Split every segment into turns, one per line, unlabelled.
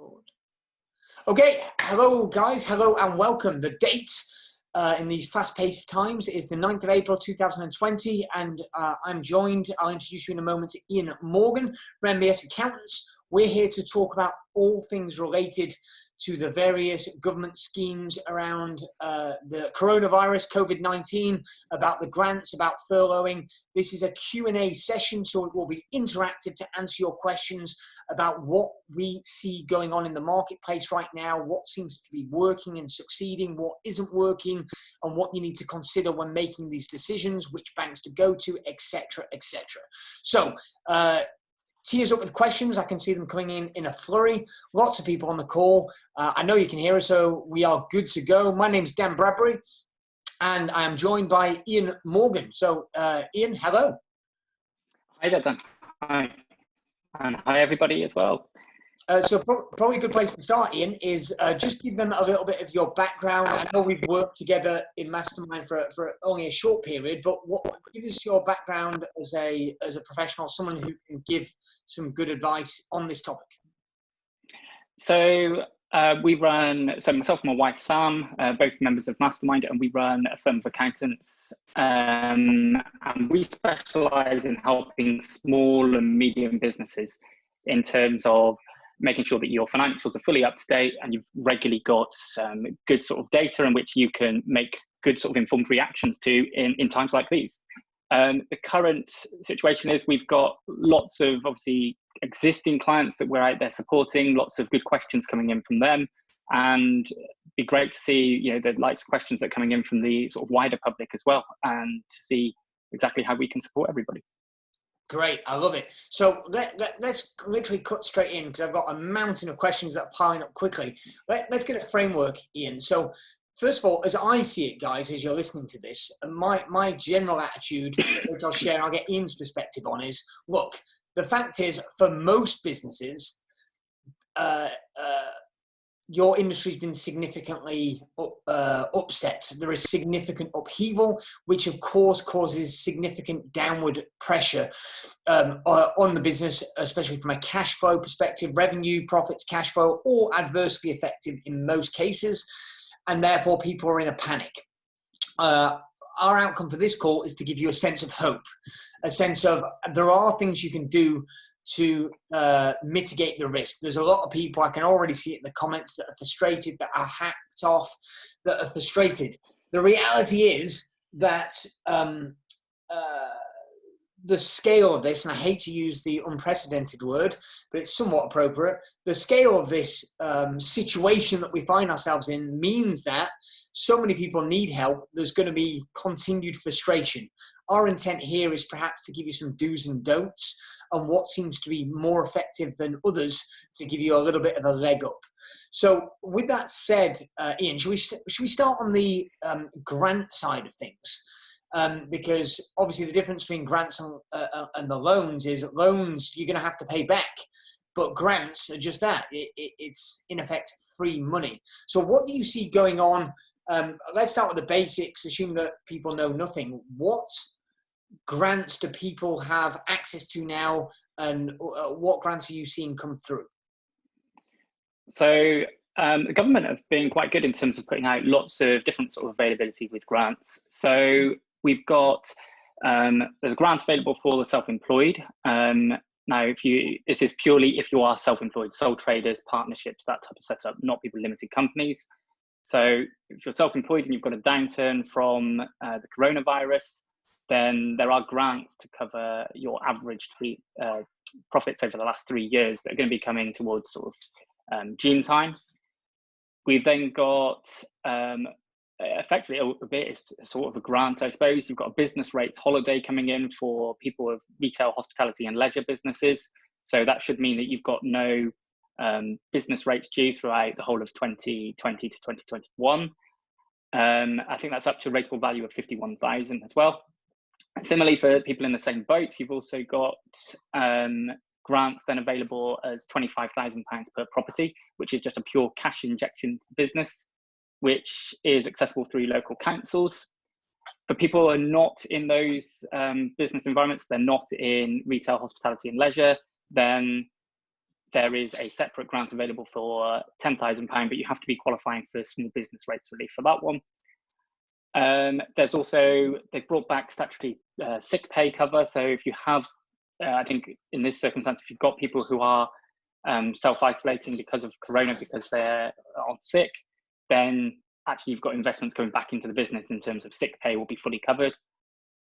Record. Okay, hello guys, hello and welcome. The date in these fast-paced times is the 9th of April 2020 and I'm joined, I'll introduce you in a moment, to Ian Morgan from MBS Accountants. We're here to talk about all things related to the various government schemes around the coronavirus, COVID-19, about the grants, about furloughing. This is a Q&A session, so it will be interactive to answer your questions about what we see going on in the marketplace right now, what seems to be working and succeeding, what isn't working, and what you need to consider when making these decisions, which banks to go to, etc., etc. So, tee us up with questions. I can see them coming in a flurry. Lots of people on the call. I know you can hear us, so we are good to go. My name's Dan Bradbury, and I am joined by Ian Morgan. So, Ian, hello.
Hi there, Dan. Hi. And hi, everybody, as well.
So probably a good place to start, Ian, is just give them a little bit of your background. I know we've worked together in Mastermind for only a short period, but give us your background as a professional, someone who can give some good advice on this topic.
So myself and my wife, Sam, both members of Mastermind, and we run a firm of accountants, and we specialize in helping small and medium businesses in terms of making sure that your financials are fully up to date and you've regularly got good sort of data in which you can make good sort of informed reactions to in times like these. The current situation is we've got lots of obviously existing clients that we're out there supporting, lots of good questions coming in from them, and it'd be great to see the likes of questions that are coming in from the sort of wider public as well, and to see exactly how we can support everybody.
Great, I love it. So let's literally cut straight in because I've got a mountain of questions that are piling up quickly. Let's get a framework, Ian. So first of all, as I see it, guys, as you're listening to this, my general attitude, which I'll share, and I'll get Ian's perspective on, is, look, the fact is, for most businesses, your industry's been significantly upset. There is significant upheaval, which of course causes significant downward pressure on the business, especially from a cash flow perspective, revenue, profits, cash flow, all adversely affected in most cases, and therefore people are in a panic. Our outcome for this call is to give you a sense of hope, a sense of there are things you can do to mitigate the risk. There's a lot of people, I can already see it in the comments, that are frustrated, that are hacked off, that are frustrated. The reality is that the scale of this, and I hate to use the unprecedented word, but it's somewhat appropriate, the scale of this situation that we find ourselves in means that so many people need help. There's going to be continued frustration. Our intent here is perhaps to give you some do's and don'ts and what seems to be more effective than others to give you a little bit of a leg up. So with that said, Ian, should we start on the grant side of things? Because obviously the difference between grants and the loans is loans you're going to have to pay back, but grants are just that. It's in effect free money. So what do you see going on? Let's start with the basics, assume that people know nothing. What grants do people have access to now, and what grants are you seeing come through?
So the government have been quite good in terms of putting out lots of different sort of availability with grants. So we've got, there's a grant available for the self-employed. Now, this is purely if you are self-employed, sole traders, partnerships, that type of setup, not people limited companies. So if you're self-employed and you've got a downturn from the coronavirus, then there are grants to cover your average profits over the last 3 years that are going to be coming towards sort of June time. We've then got effectively a bit, it's sort of a grant, I suppose. You've got a business rates holiday coming in for people with retail, hospitality and leisure businesses. So that should mean that you've got no business rates due throughout the whole of 2020 to 2021. I think that's up to a rateable value of 51,000 as well. Similarly, for people in the same boat, you've also got grants then available as £25,000 per property, which is just a pure cash injection to the business, which is accessible through local councils. For people who are not in those business environments, they're not in retail, hospitality and leisure, then there is a separate grant available for £10,000, but you have to be qualifying for small business rates relief for that one. There's also, they've brought back statutory sick pay cover. So if you have, I think in this circumstance, if you've got people who are self-isolating because of corona, because they're on sick, then actually you've got investments going back into the business in terms of sick pay will be fully covered.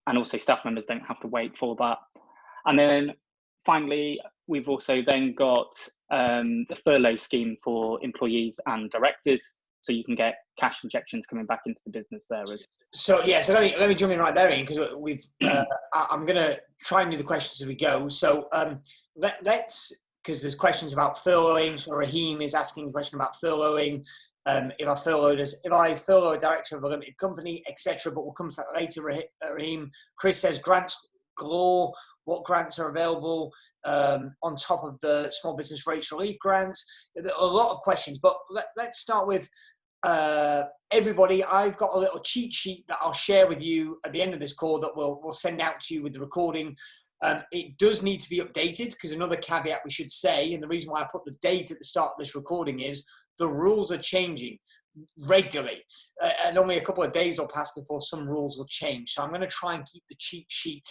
And also staff members don't have to wait for that. And then finally, we've also then got the furlough scheme for employees and directors. So you can get cash injections coming back into the business there.
So let me jump in right there, Ian, because I'm going to try and do the questions as we go. So let's, because there's questions about furloughing. So Raheem is asking a question about furloughing. If I furlough a director of a limited company, etc. But we'll come to that later, Raheem. Chris says grants galore. What grants are available on top of the small business rates relief grants? There are a lot of questions, but let's start with everybody. I've got a little cheat sheet that I'll share with you at the end of this call that we'll send out to you with the recording. It does need to be updated, because another caveat we should say, and the reason why I put the date at the start of this recording is the rules are changing regularly, and only a couple of days will pass before some rules will change. So I'm going to try and keep the cheat sheet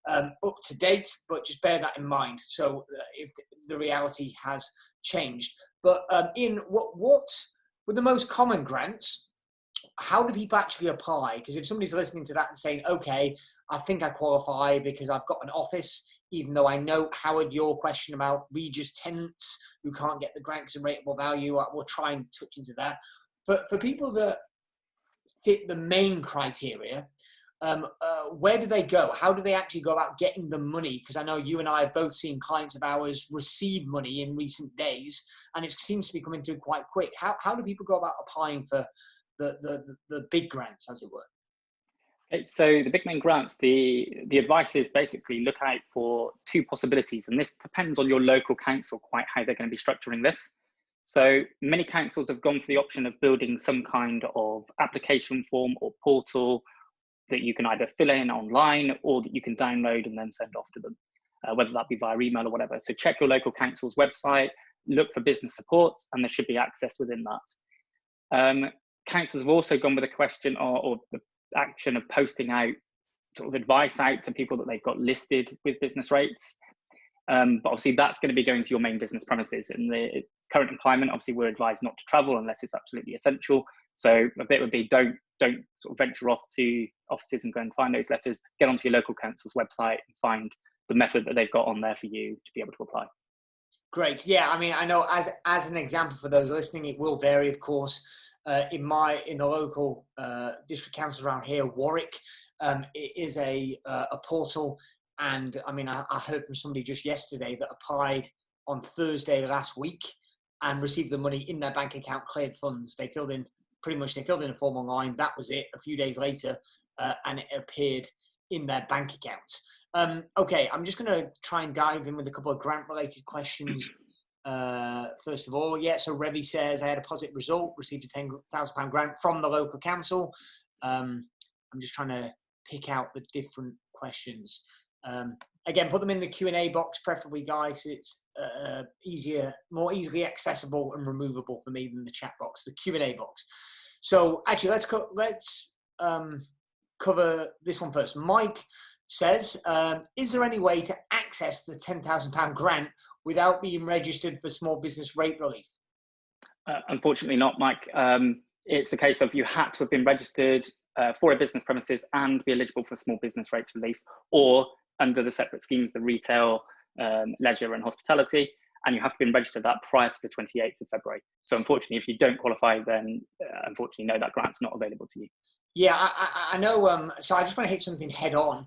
up to date, but just bear that in mind. So if the reality has changed, but in what were the most common grants? How do people actually apply? Because if somebody's listening to that and saying, okay, I think I qualify because I've got an office, even though I know, Howard, your question about Regis tenants who can't get the grant because of rateable value, we'll try and touch into that. For people that fit the main criteria, where do they go? How do they actually go about getting the money? Because I know you and I have both seen clients of ours receive money in recent days, and it seems to be coming through quite quick. How do people go about applying for the big grants, as it were?
Okay, so the big main grants, the advice is basically look out for two possibilities, and this depends on your local council quite how they're going to be structuring this. So many councils have gone for the option of building some kind of application form or portal that you can either fill in online or that you can download and then send off to them, whether that be via email or whatever. So check your local council's website, look for business support, and there should be access within that. Councils have also gone with a question or the action of posting out sort of advice out to people that they've got listed with business rates. But obviously that's going to be going to your main business premises. In the current climate, obviously we're advised not to travel unless it's absolutely essential. So a bit would be don't sort of venture off to offices and go and find those letters. Get onto your local council's website and find the method that they've got on there for you to be able to apply. Great.
Yeah, I mean, I know as an example for those listening, it will vary, of course. In the local district council around here, Warwick, it is a portal. And I mean, I heard from somebody just yesterday that applied on Thursday last week and received the money in their bank account, cleared funds. They filled in a form online. That was it. A few days later, and it appeared in their bank account. Okay, I'm just going to try and dive in with a couple of grant-related questions. First of all, yeah, so Revy says, I had a positive result, received a £10,000 grant from the local council. I'm just trying to pick out the different questions. Again, put them in the Q&A box, preferably, guys. It's more easily accessible and removable for me than the chat box, the Q&A box. So actually, let's cover this one first. Mike says, is there any way to access the £10,000 grant without being registered for small business rate relief?
Unfortunately not, Mike. It's a case of you had to have been registered for a business premises and be eligible for small business rates relief, or under the separate schemes, the retail, leisure and hospitality, and you have to be registered that prior to the 28th of February. So unfortunately, if you don't qualify, then unfortunately, no, that grant's not available to you.
Yeah, I know. So I just want to hit something head on,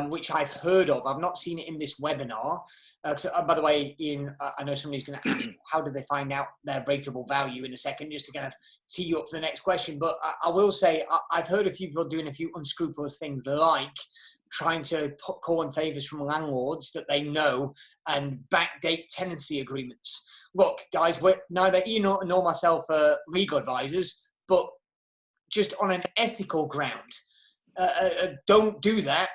which I've heard of. I've not seen it in this webinar. By the way, Ian, I know somebody's going to ask, how do they find out their rateable value in a second, just to kind of tee you up for the next question. But I will say, I've heard a few people doing a few unscrupulous things, like trying to call in favours from landlords that they know and backdate tenancy agreements. Look, guys, neither Ian nor myself are legal advisors, but just on an ethical ground, don't do that.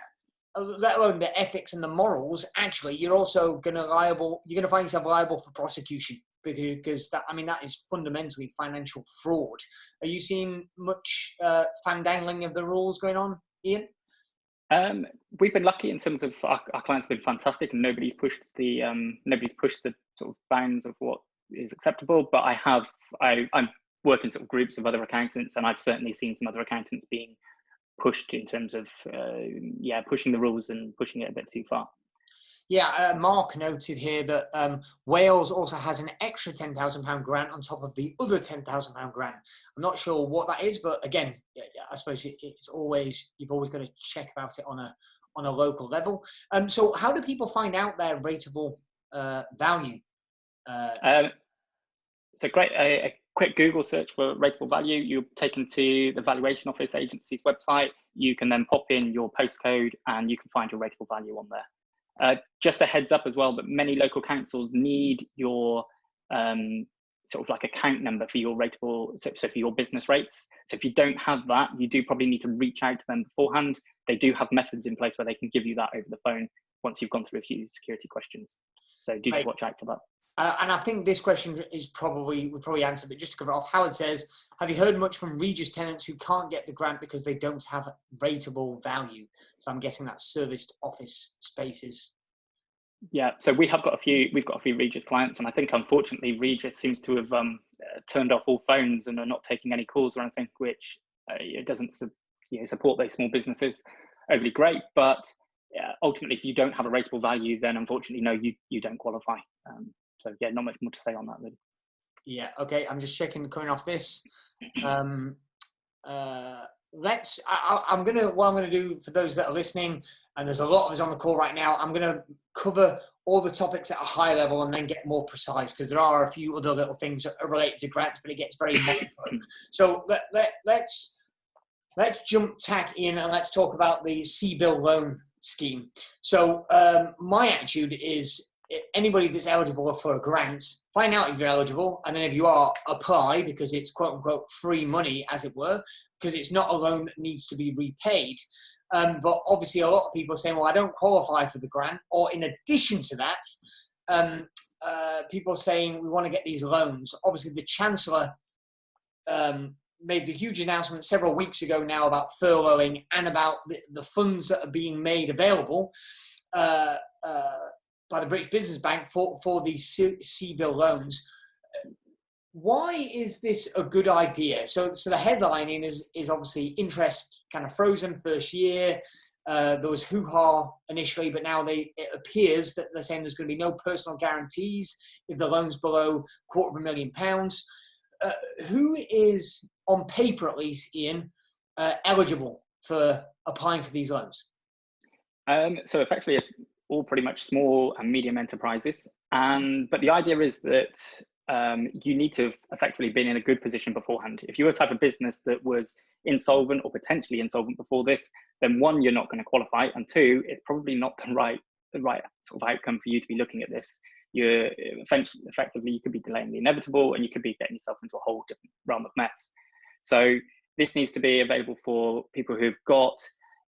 let alone the ethics and the morals, actually, you're also going to find yourself liable for prosecution, because that, I mean, that is fundamentally financial fraud. Are you seeing much fandangling of the rules going on, Ian?
We've been lucky in terms of our clients have been fantastic, and nobody's pushed the sort of bounds of what is acceptable. But I'm working sort of groups of other accountants, and I've certainly seen some other accountants being pushed in terms of pushing the rules and pushing it a bit too far.
Yeah, Mark noted here that Wales also has an extra £10,000 grant on top of the other £10,000 grant. I'm not sure what that is, but again, I suppose you've always got to check about it on a local level. So how do people find out their rateable value?
So great. A quick Google search for rateable value. You're taken to the Valuation Office Agency's website. You can then pop in your postcode and you can find your rateable value on there. Just a heads up as well that many local councils need your sort of like account number for your rateable, so for your business rates. So if you don't have that, you do probably need to reach out to them beforehand. They do have methods in place where they can give you that over the phone once you've gone through a few security questions. So do just watch out for that.
And I think this question we'll probably answer, but just to cover it off, Howard says, have you heard much from Regis tenants who can't get the grant because they don't have rateable value? So I'm guessing that's serviced office spaces.
Yeah, so we've got a few Regis clients, and I think unfortunately Regis seems to have turned off all phones and are not taking any calls or anything, which it doesn't support those small businesses overly great. But ultimately, if you don't have a rateable value, then unfortunately, no, you don't qualify. So yeah, not much more to say on that, really.
Yeah. Okay. I'm just checking coming off this. What I'm gonna do for those that are listening, and there's a lot of us on the call right now, I'm gonna cover all the topics at a high level and then get more precise, because there are a few other little things that are related to grants, but it gets very micro. So let's jump tack in and let's talk about the CBIL loan scheme. So my attitude is, anybody that's eligible for a grant, find out if you're eligible, and then if you are, apply, because it's quote unquote free money, as it were, because it's not a loan that needs to be repaid. But obviously a lot of people are saying, well, I don't qualify for the grant, or in addition to that, people are saying we want to get these loans. Obviously the Chancellor made the huge announcement several weeks ago now about furloughing and about the funds that are being made available by the British Business Bank for these CBIL loans. Why is this a good idea? So the headlining is obviously interest kind of frozen first year. There was hoo-ha initially, but now it appears that they're saying there's going to be no personal guarantees if the loan's below £250,000. Who is, on paper at least, Ian, eligible for applying for these loans?
So effectively, it's all pretty much small and medium enterprises. But the idea is that you need to have effectively been in a good position beforehand. If you were a type of business that was insolvent or potentially insolvent before this, then one, you're not going to qualify, and two, it's probably not the right sort of outcome for you to be looking at this. You're effectively, you could be delaying the inevitable, and you could be getting yourself into a whole different realm of mess. So this needs to be available for people who've got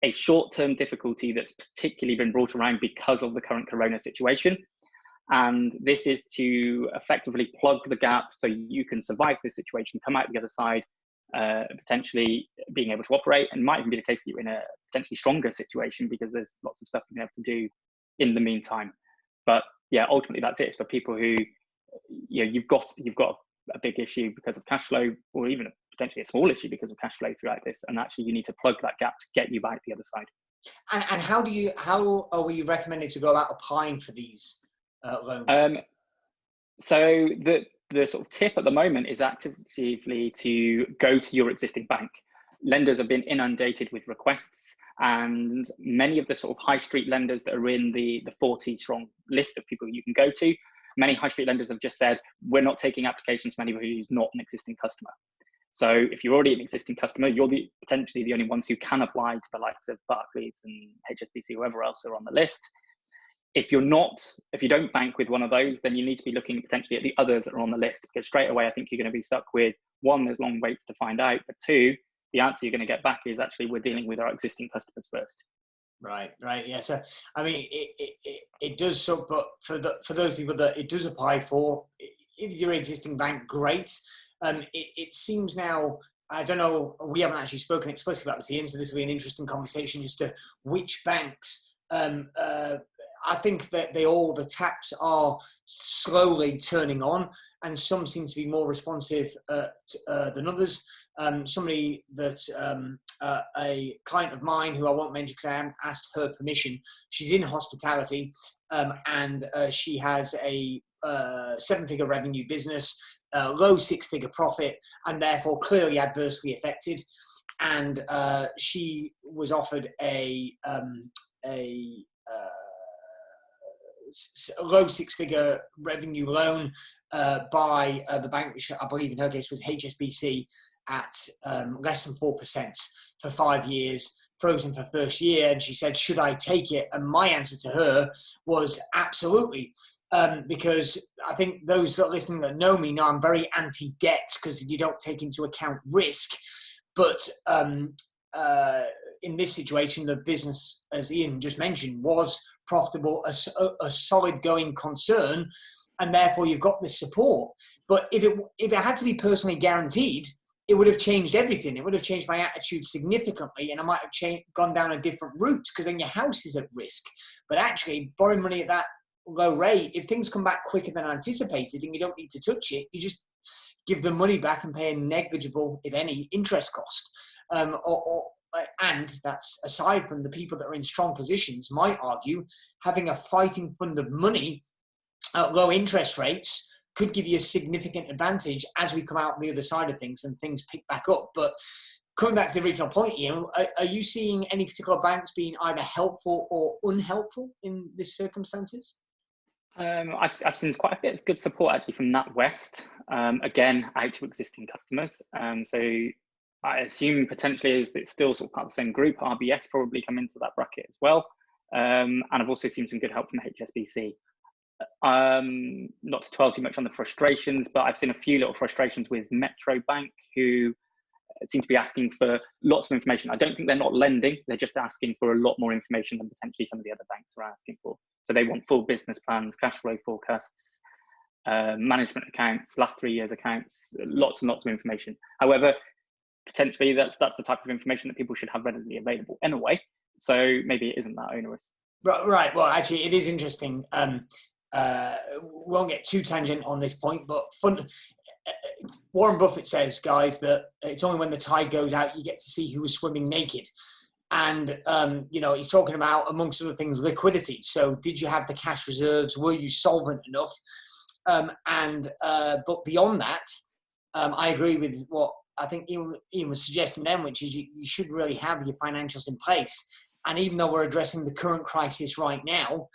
a short-term difficulty that's particularly been brought around because of the current corona situation. And this is to effectively plug the gap so you can survive this situation, come out the other side, potentially being able to operate, and might even be the case that you're in a potentially stronger situation because there's lots of stuff you've been able to do in the meantime. But yeah, ultimately that's it. It's for people who, you've got a big issue because of cash flow, or even potentially a small issue because of cash flow throughout this, and actually you need to plug that gap to get you out the other side.
And how are we recommended to go about applying for these loans?
So the sort of tip at the moment is actively to go to your existing bank. Lenders have been inundated with requests, and many of the sort of high street lenders that are in the 40 strong list of people you can go to, many high street lenders have just said, we're not taking applications from anybody who's not an existing customer. So if you're already an existing customer, you're potentially the only ones who can apply to the likes of Barclays and HSBC, whoever else are on the list. If you don't bank with one of those, then you need to be looking potentially at the others that are on the list, because straight away, I think you're going to be stuck with, one, there's long waits to find out, but two, the answer you're going to get back is actually we're dealing with our existing customers first.
Right. Yeah. So, I mean, it does. So, but for those people that it does apply for, if you're an existing bank, great. It seems now. I don't know. We haven't actually spoken explicitly about this, Ian. So this will be an interesting conversation as to which banks. I think that the taps are slowly turning on, and some seem to be more responsive than others. Somebody that a client of mine, who I won't mention because I haven't asked her permission, she's in hospitality, and she has a 7-figure revenue business, low 6-figure profit, and therefore clearly adversely affected. And she was offered a low 6-figure revenue loan by the bank, which I believe in her case was HSBC, at less than 4% for 5 years, frozen for first year. And she said, should I take it? And my answer to her was absolutely. Because I think those that are listening that know me know I'm very anti-debt, because you don't take into account risk. But in this situation, the business, as Ian just mentioned, was profitable, a solid going concern, and therefore you've got this support. But if it had to be personally guaranteed, it would have changed everything. It would have changed my attitude significantly, and I might have gone down a different route, because then your house is at risk. But actually, borrowing money at that low rate, if things come back quicker than anticipated and you don't need to touch it, you just give the money back and pay a negligible, if any, interest cost. And that's aside from the people that are in strong positions might argue having a fighting fund of money at low interest rates could give you a significant advantage as we come out the other side of things and things pick back up. But coming back to the original point, Ian, are you seeing any particular banks being either helpful or unhelpful in these circumstances?
I've seen quite a bit of good support actually from NatWest, again, out to existing customers. So I assume potentially it's still sort of part of the same group. RBS probably come into that bracket as well. And I've also seen some good help from HSBC. Not to dwell too much on the frustrations, but I've seen a few little frustrations with Metro Bank, who seem to be asking for lots of information. I don't think they're not lending, they're just asking for a lot more information than potentially some of the other banks are asking for. So they want full business plans, cash flow forecasts, management accounts, last 3 years accounts, lots and lots of information. However, potentially that's the type of information that people should have readily available anyway. So maybe it isn't that onerous.
Right. Well, actually, it is interesting. We won't get too tangent on this point, but Warren Buffett says, guys, that it's only when the tide goes out you get to see who is swimming naked. And, he's talking about, amongst other things, liquidity. So did you have the cash reserves? Were you solvent enough? But beyond that, I agree with what I think Ian was suggesting then, which is you should really have your financials in place. And even though we're addressing the current crisis right now,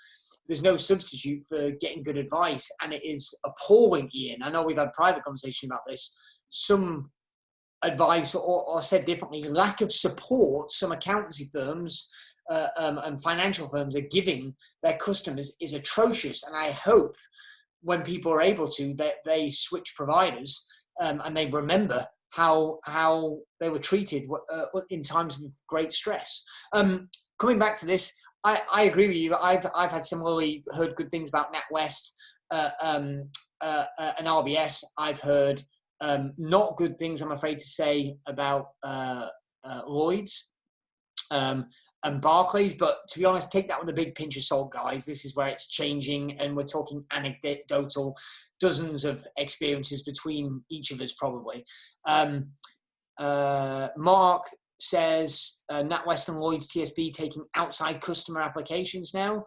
there's no substitute for getting good advice. And it is appalling, Ian. I know we've had private conversation about this. Some advice, or said differently, lack of support some accountancy firms and financial firms are giving their customers is atrocious. And I hope when people are able to, that they switch providers and they remember how they were treated in times of great stress. Coming back to this, I agree with you. I've had similarly heard good things about NatWest and RBS. I've heard not good things, I'm afraid to say, about Lloyd's and Barclays. But to be honest, take that with a big pinch of salt, guys. This is where it's changing, and we're talking anecdotal, dozens of experiences between each of us probably. Mark says NatWest and Lloyd's TSB taking outside customer applications now.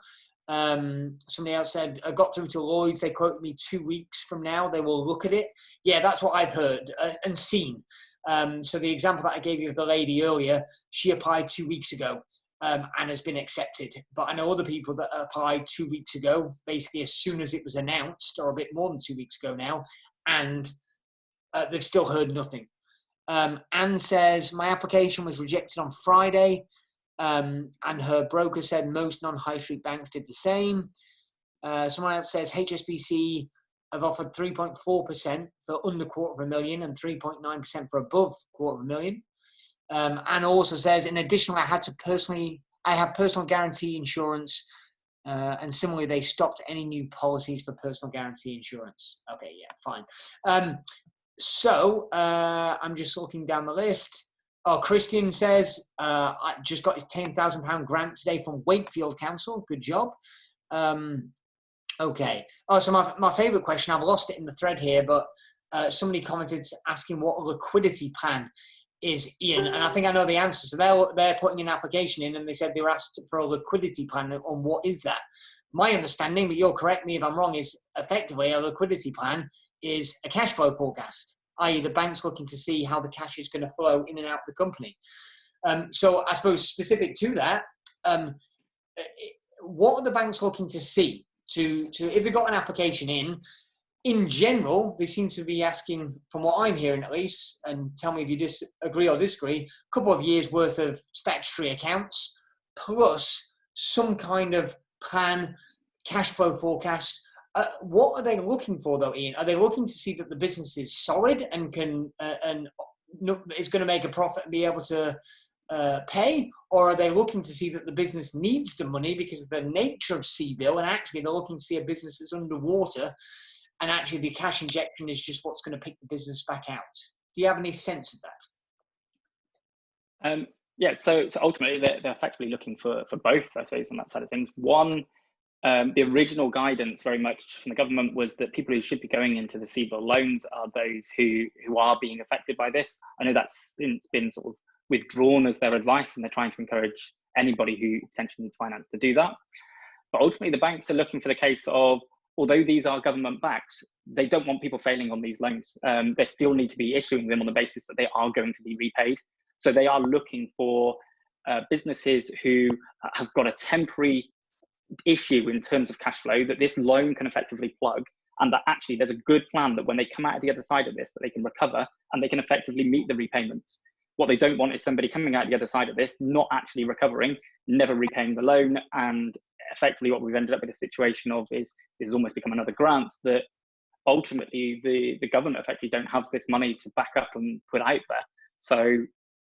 Somebody else said, I got through to Lloyd's, they quoted me 2 weeks from now, they will look at it. Yeah, that's what I've heard and seen. So the example that I gave you of the lady earlier, she applied 2 weeks ago and has been accepted. But I know other people that applied 2 weeks ago, basically as soon as it was announced, or a bit more than 2 weeks ago now, and they've still heard nothing. Anne says, my application was rejected on Friday, and her broker said most non-high street banks did the same. Someone else says HSBC have offered 3.4% for under $250,000 and 3.9% for above $250,000. And also says, in addition, I had I have personal guarantee insurance, and similarly, they stopped any new policies for personal guarantee insurance. Okay, yeah, fine. So I'm just looking down the list. Oh, Christian says, I just got his £10,000 grant today from Wakefield Council. Good job. Okay. Oh, so my favourite question, I've lost it in the thread here, but somebody commented asking what a liquidity plan is, Ian, and I think I know the answer. So they're putting an application in, and they said they were asked for a liquidity plan on what is that. My understanding, but you'll correct me if I'm wrong, is effectively a liquidity plan is a cash flow forecast, i.e. the bank's looking to see how the cash is going to flow in and out of the company. So I suppose specific to that, what are the banks looking to see to if they've got an application in general, they seem to be asking, from what I'm hearing at least, and tell me if you disagree or disagree, a couple of years worth of statutory accounts plus some kind of plan, cash flow forecast. What are they looking for though, Ian? Are they looking to see that the business is solid and can is going to make a profit and be able to pay, or are they looking to see that the business needs the money because of the nature of CBIL, and actually they're looking to see a business that's underwater, and actually the cash injection is just what's going to pick the business back out? Do you have any sense of that?
Yeah, so ultimately they're effectively looking for both, I suppose, on that side of things. One, the original guidance very much from the government was that people who should be going into the CBIL loans are those who are being affected by this. I know that's since been sort of withdrawn as their advice, and they're trying to encourage anybody who potentially needs finance to do that. But ultimately, the banks are looking for the case of, although these are government backed, they don't want people failing on these loans. They still need to be issuing them on the basis that they are going to be repaid. So they are looking for businesses who have got a temporary issue in terms of cash flow that this loan can effectively plug, and that actually there's a good plan that when they come out of the other side of this, that they can recover and they can effectively meet the repayments. What they don't want is somebody coming out the other side of this, not actually recovering, never repaying the loan, and effectively what we've ended up with a situation of is almost become another grant that ultimately the government effectively don't have this money to back up and put out there. So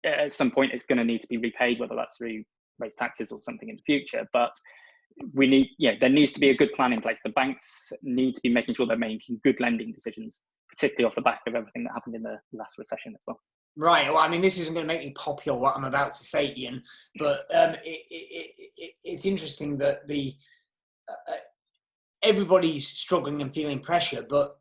at some point it's going to need to be repaid, whether that's through raised taxes or something in the future. But we need, there needs to be a good plan in place. The banks need to be making sure they're making good lending decisions, particularly off the back of everything that happened in the last recession as well.
Right. Well, I mean, this isn't going to make me popular, what I'm about to say, Ian, but it's interesting that everybody's struggling and feeling pressure, but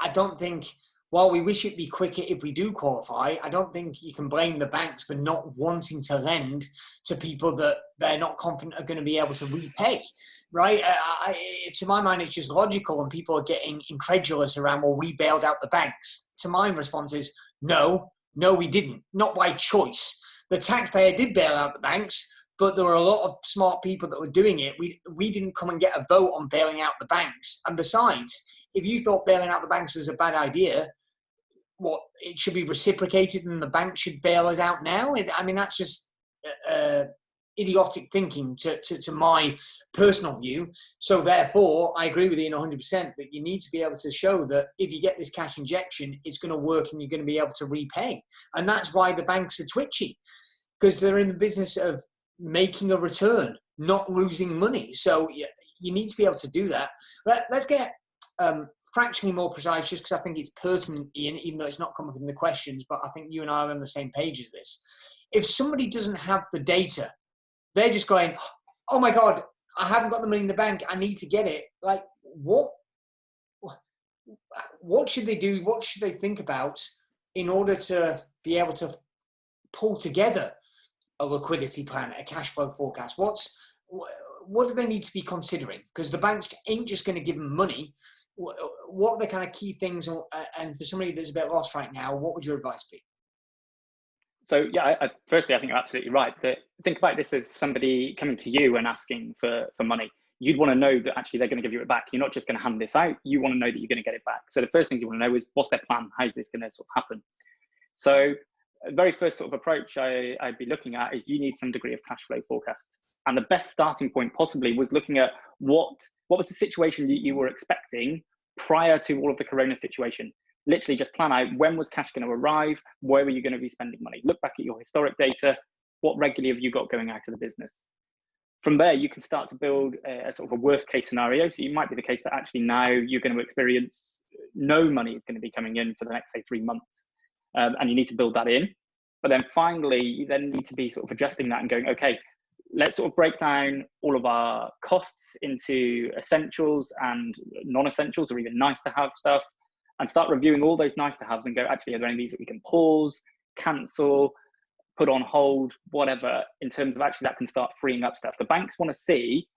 I don't think, while we wish it'd be quicker if we do qualify, I don't think you can blame the banks for not wanting to lend to people that they're not confident are going to be able to repay, right? To my mind, it's just logical, and people are getting incredulous around, well, we bailed out the banks. To my response is, no, we didn't. Not by choice. The taxpayer did bail out the banks, but there were a lot of smart people that were doing it. We didn't come and get a vote on bailing out the banks. And besides, if you thought bailing out the banks was a bad idea, what, it should be reciprocated and the bank should bail us out now? I mean, that's just idiotic thinking to my personal view. So therefore, I agree with Ian 100% that you need to be able to show that if you get this cash injection, it's going to work and you're going to be able to repay. And that's why the banks are twitchy, because they're in the business of making a return, not losing money. So you need to be able to do that. Let's get fractionally more precise, just because I think it's pertinent, Ian, even though it's not come up in the questions, but I think you and I are on the same page as this. If somebody doesn't have the data, they're just going, oh my God, I haven't got the money in the bank, I need to get it. Like, what should they do? What should they think about in order to be able to pull together a liquidity plan, a cash flow forecast? What do they need to be considering? Because the banks ain't just going to give them money. What are the kind of key things? And for somebody that's a bit lost right now, what would your advice be?
So firstly, I think you're absolutely right. Think about this as somebody coming to you and asking for money. You'd want to know that actually they're going to give you it back. You're not just going to hand this out. You want to know that you're going to get it back. So the first thing you want to know is, what's their plan? How is this going to sort of happen? So the very first sort of approach I'd be looking at is, you need some degree of cash flow forecast. And the best starting point possibly was looking at what was the situation that you were expecting prior to all of the corona situation. Literally just plan out, when was cash going to arrive? Where were you going to be spending money? Look back at your historic data. What regularly have you got going out of the business? From there, you can start to build a sort of a worst case scenario. So it might be the case that actually now you're going to experience no money is going to be coming in for the next, say, 3 months. And you need to build that in. But then finally, you then need to be sort of adjusting that and going, okay, let's sort of break down all of our costs into essentials and non-essentials, or even nice to have stuff, and start reviewing all those nice to haves and go, actually, are there any of these that we can pause, cancel, put on hold, whatever, in terms of actually that can start freeing up stuff. The banks want to see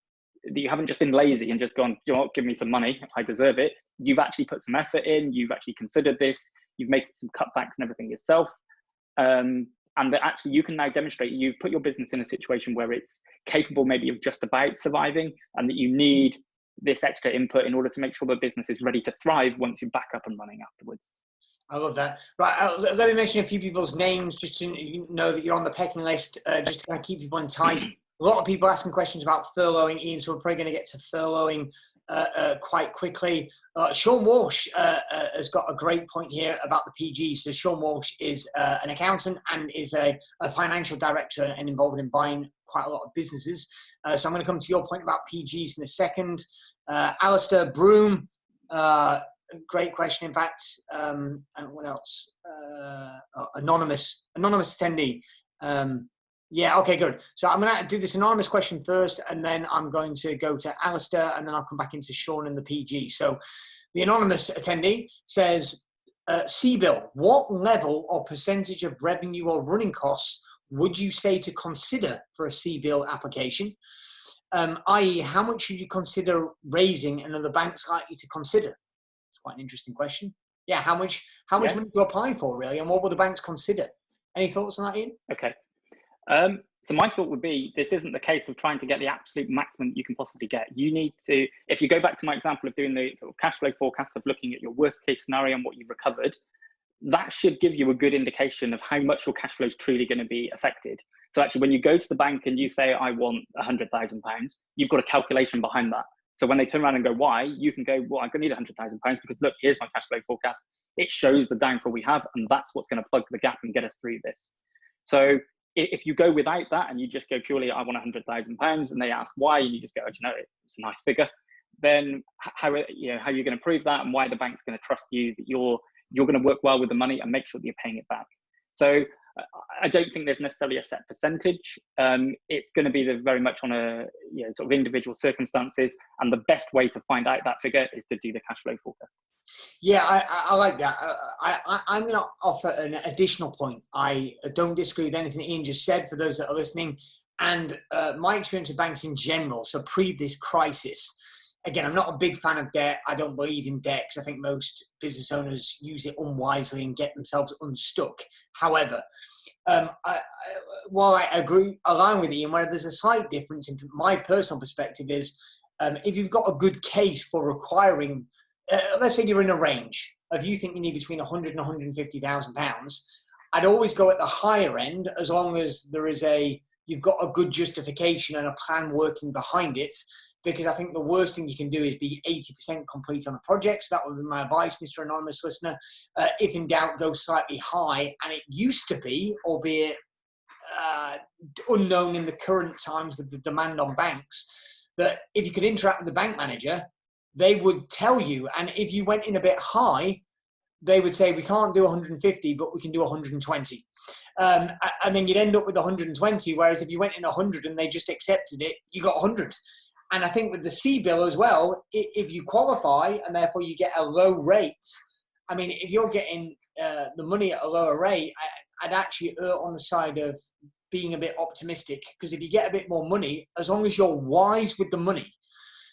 that you haven't just been lazy and just gone, you know what, give me some money, I deserve it. You've actually put some effort in, you've actually considered this, you've made some cutbacks and everything yourself. And that actually you can now demonstrate you've put your business in a situation where it's capable maybe of just about surviving, and that you need this extra input in order to make sure the business is ready to thrive once you're back up and running afterwards.
I love that. Right, let me mention a few people's names just to know that you're on the pecking list, just to kind of keep people enticed. A lot of people asking questions about furloughing, Ian, so we're probably going to get to furloughing quite quickly. Sean Walsh has got a great point here about the PG. So Sean Walsh is an accountant and is a financial director and involved in buying quite a lot of businesses. So I'm going to come to your point about PGs in a second. Alistair Broom, great question. In fact, and what else? Anonymous attendee. Yeah, okay, good. So I'm going to do this anonymous question first, and then I'm going to go to Alistair, and then I'll come back into Sean and the PG. So the anonymous attendee says, CBIL, what level or percentage of revenue or running costs would you say to consider for a CBIL application? I.e., how much should you consider raising, and are the banks likely to consider? It's quite an interesting question. Yeah, how much money to apply for, really, and what will the banks consider? Any thoughts on that, Ian?
Okay. So my thought would be, this isn't the case of trying to get the absolute maximum you can possibly get. You need to, if you go back to my example of doing the sort of cash flow forecast of looking at your worst case scenario and what you've recovered, that should give you a good indication of how much your cash flow is truly going to be affected. So actually, when you go to the bank and you say, I want £100,000, you've got a calculation behind that. So when they turn around and go, why? You can go, well, I'm going to need £100,000 because look, here's my cash flow forecast. It shows the downfall we have, and that's what's going to plug the gap and get us through this. So if you go without that and you just go purely, I want £100,000, and they ask why, and you just go, oh, you know, it's a nice figure, then how are you going to prove that, and why the bank's going to trust you that you're going to work well with the money and make sure that you're paying it back? So I don't think there's necessarily a set percentage. It's going to be very much on a sort of individual circumstances, and the best way to find out that figure is to do the cash flow forecast.
Yeah, I like that. I'm going to offer an additional point. I don't disagree with anything Ian just said, for those that are listening, and my experience with banks in general. So pre this crisis, again, I'm not a big fan of debt. I don't believe in debt because I think most business owners use it unwisely and get themselves unstuck. However, while I agree, align with Ian, where there's a slight difference in my personal perspective is if you've got a good case for requiring, let's say you're in a range of you think you need between £100,000 and £150,000, I'd always go at the higher end as long as you've got a good justification and a plan working behind it. Because I think the worst thing you can do is be 80% complete on a project. So that would be my advice, Mr. Anonymous listener. If in doubt, go slightly high. And it used to be, albeit unknown in the current times with the demand on banks, that if you could interact with the bank manager, they would tell you. And if you went in a bit high, they would say, we can't do 150, but we can do 120. And then you'd end up with 120. Whereas if you went in 100 and they just accepted it, you got 100. And I think with the CBIL as well, if you qualify and therefore you get a low rate, I mean, if you're getting the money at a lower rate, I'd actually err on the side of being a bit optimistic. Because if you get a bit more money, as long as you're wise with the money,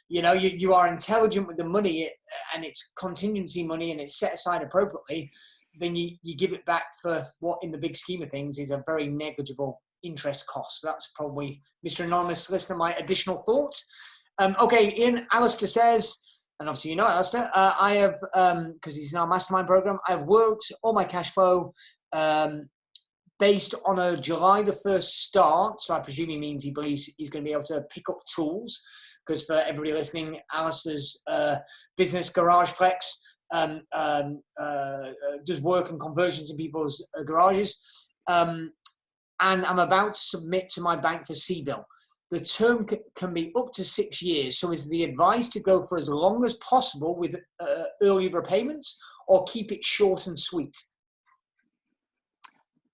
you are intelligent with the money and it's contingency money and it's set aside appropriately, then you give it back for what in the big scheme of things is a very negligible interest cost. So that's probably, Mr. Anonymous listener, my additional thoughts. Okay, Ian, Alistair says, and obviously Alistair, I have, because he's in our mastermind program, I've worked all my cash flow based on a July the 1st start. So I presume he means he believes he's going to be able to pick up tools, because for everybody listening, Alistair's business, Garage Flex, does work and conversions in people's garages. And I'm about to submit to my bank for CBIL. the term can be up to 6 years. So is the advice to go for as long as possible with early repayments, or keep it short and sweet?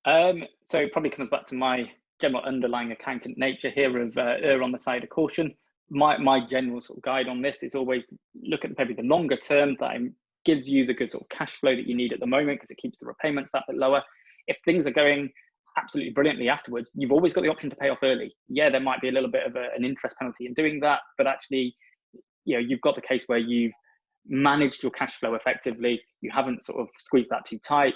So it probably comes back to my general underlying accountant nature here of err on the side of caution. My general sort of guide on this is always look at maybe the longer term that gives you the good sort of cash flow that you need at the moment, because it keeps the repayments that bit lower. If things are going absolutely brilliantly afterwards, you've always got the option to pay off early. Yeah, there might be a little bit of an interest penalty in doing that, but actually, you've got the case where you've managed your cash flow effectively. You haven't sort of squeezed that too tight,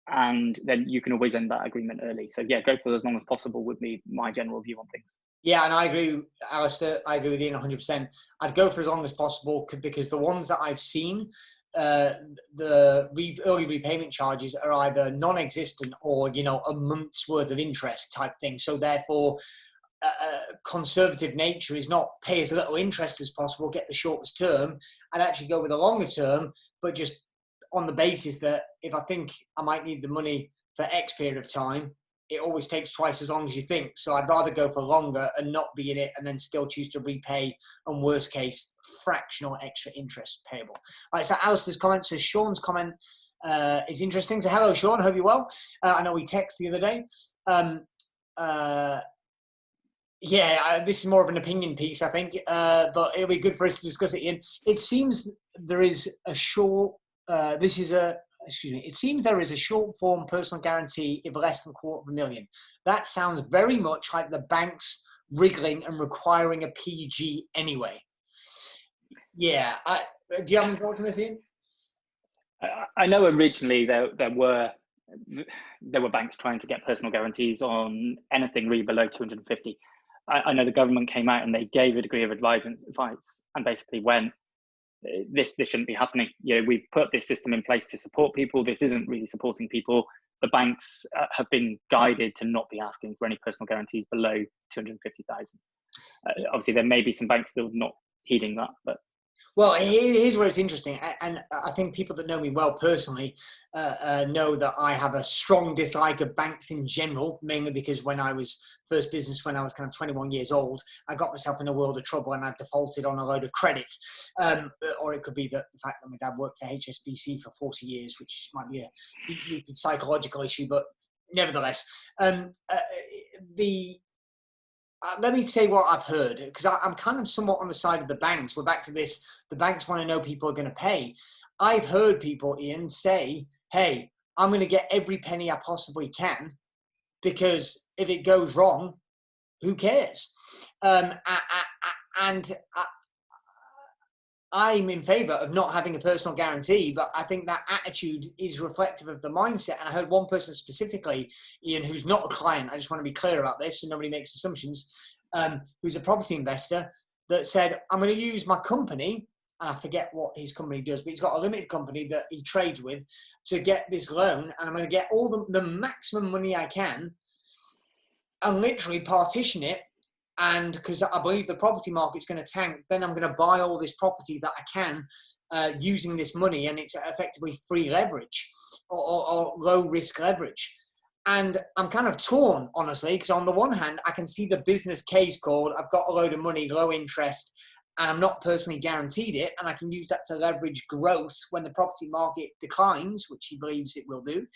and then you can always end that agreement early. So yeah, go for as long as possible would be my general view on things.
Yeah, and I agree, Alistair. I agree with Ian 100%. I'd go for as long as possible, because the ones that I've seen, the early repayment charges are either non-existent or, a month's worth of interest type thing. So therefore, conservative nature is not pay as little interest as possible, get the shortest term, and actually go with a longer term, but just on the basis that if I think I might need the money for X period of time, it always takes twice as long as you think. So I'd rather go for longer and not be in it, and then still choose to repay, and worst case, fractional extra interest payable. All right, so Alistair's comment. So Sean's comment is interesting. So hello, Sean. Hope you're well. I know we texted the other day. This is more of an opinion piece, I think, but it'll be good for us to discuss it, Ian. It seems there is a short. It seems there is a short form personal guarantee if less than $250,000. That sounds very much like the banks wriggling and requiring a PG anyway. Yeah. Do you have any thoughts on this, Ian?
I know originally there were banks trying to get personal guarantees on anything really below 250. I know the government came out and they gave a degree of advice and basically went, this shouldn't be happening. We've put this system in place to support people. This isn't really supporting people. The banks have been guided to not be asking for any personal guarantees below 250,000. Obviously, there may be some banks still not heeding that, but.
Well, here's where it's interesting, and I think people that know me well personally know that I have a strong dislike of banks in general, mainly because when I was when I was kind of 21 years old, I got myself in a world of trouble and I defaulted on a load of credits. Or it could be the fact that my dad worked for HSBC for 40 years, which might be a deep-rooted psychological issue, but nevertheless, let me say what I've heard, because I'm kind of somewhat on the side of the banks. We're back to this. The banks want to know people are going to pay. I've heard people, Ian, say, hey, I'm going to get every penny I possibly can, because if it goes wrong, who cares? I'm in favor of not having a personal guarantee, but I think that attitude is reflective of the mindset. And I heard one person specifically, Ian, who's not a client, I just want to be clear about this so nobody makes assumptions, who's a property investor, that said, I'm going to use my company, and I forget what his company does, but he's got a limited company that he trades with, to get this loan, and I'm going to get all the maximum money I can and literally partition it. And because I believe the property market's going to tank, then I'm going to buy all this property that I can using this money, and it's effectively free leverage or low risk leverage. And I'm kind of torn, honestly, because on the one hand, I can see the business case called, I've got a load of money, low interest, and I'm not personally guaranteed it, and I can use that to leverage growth when the property market declines, which he believes it will do.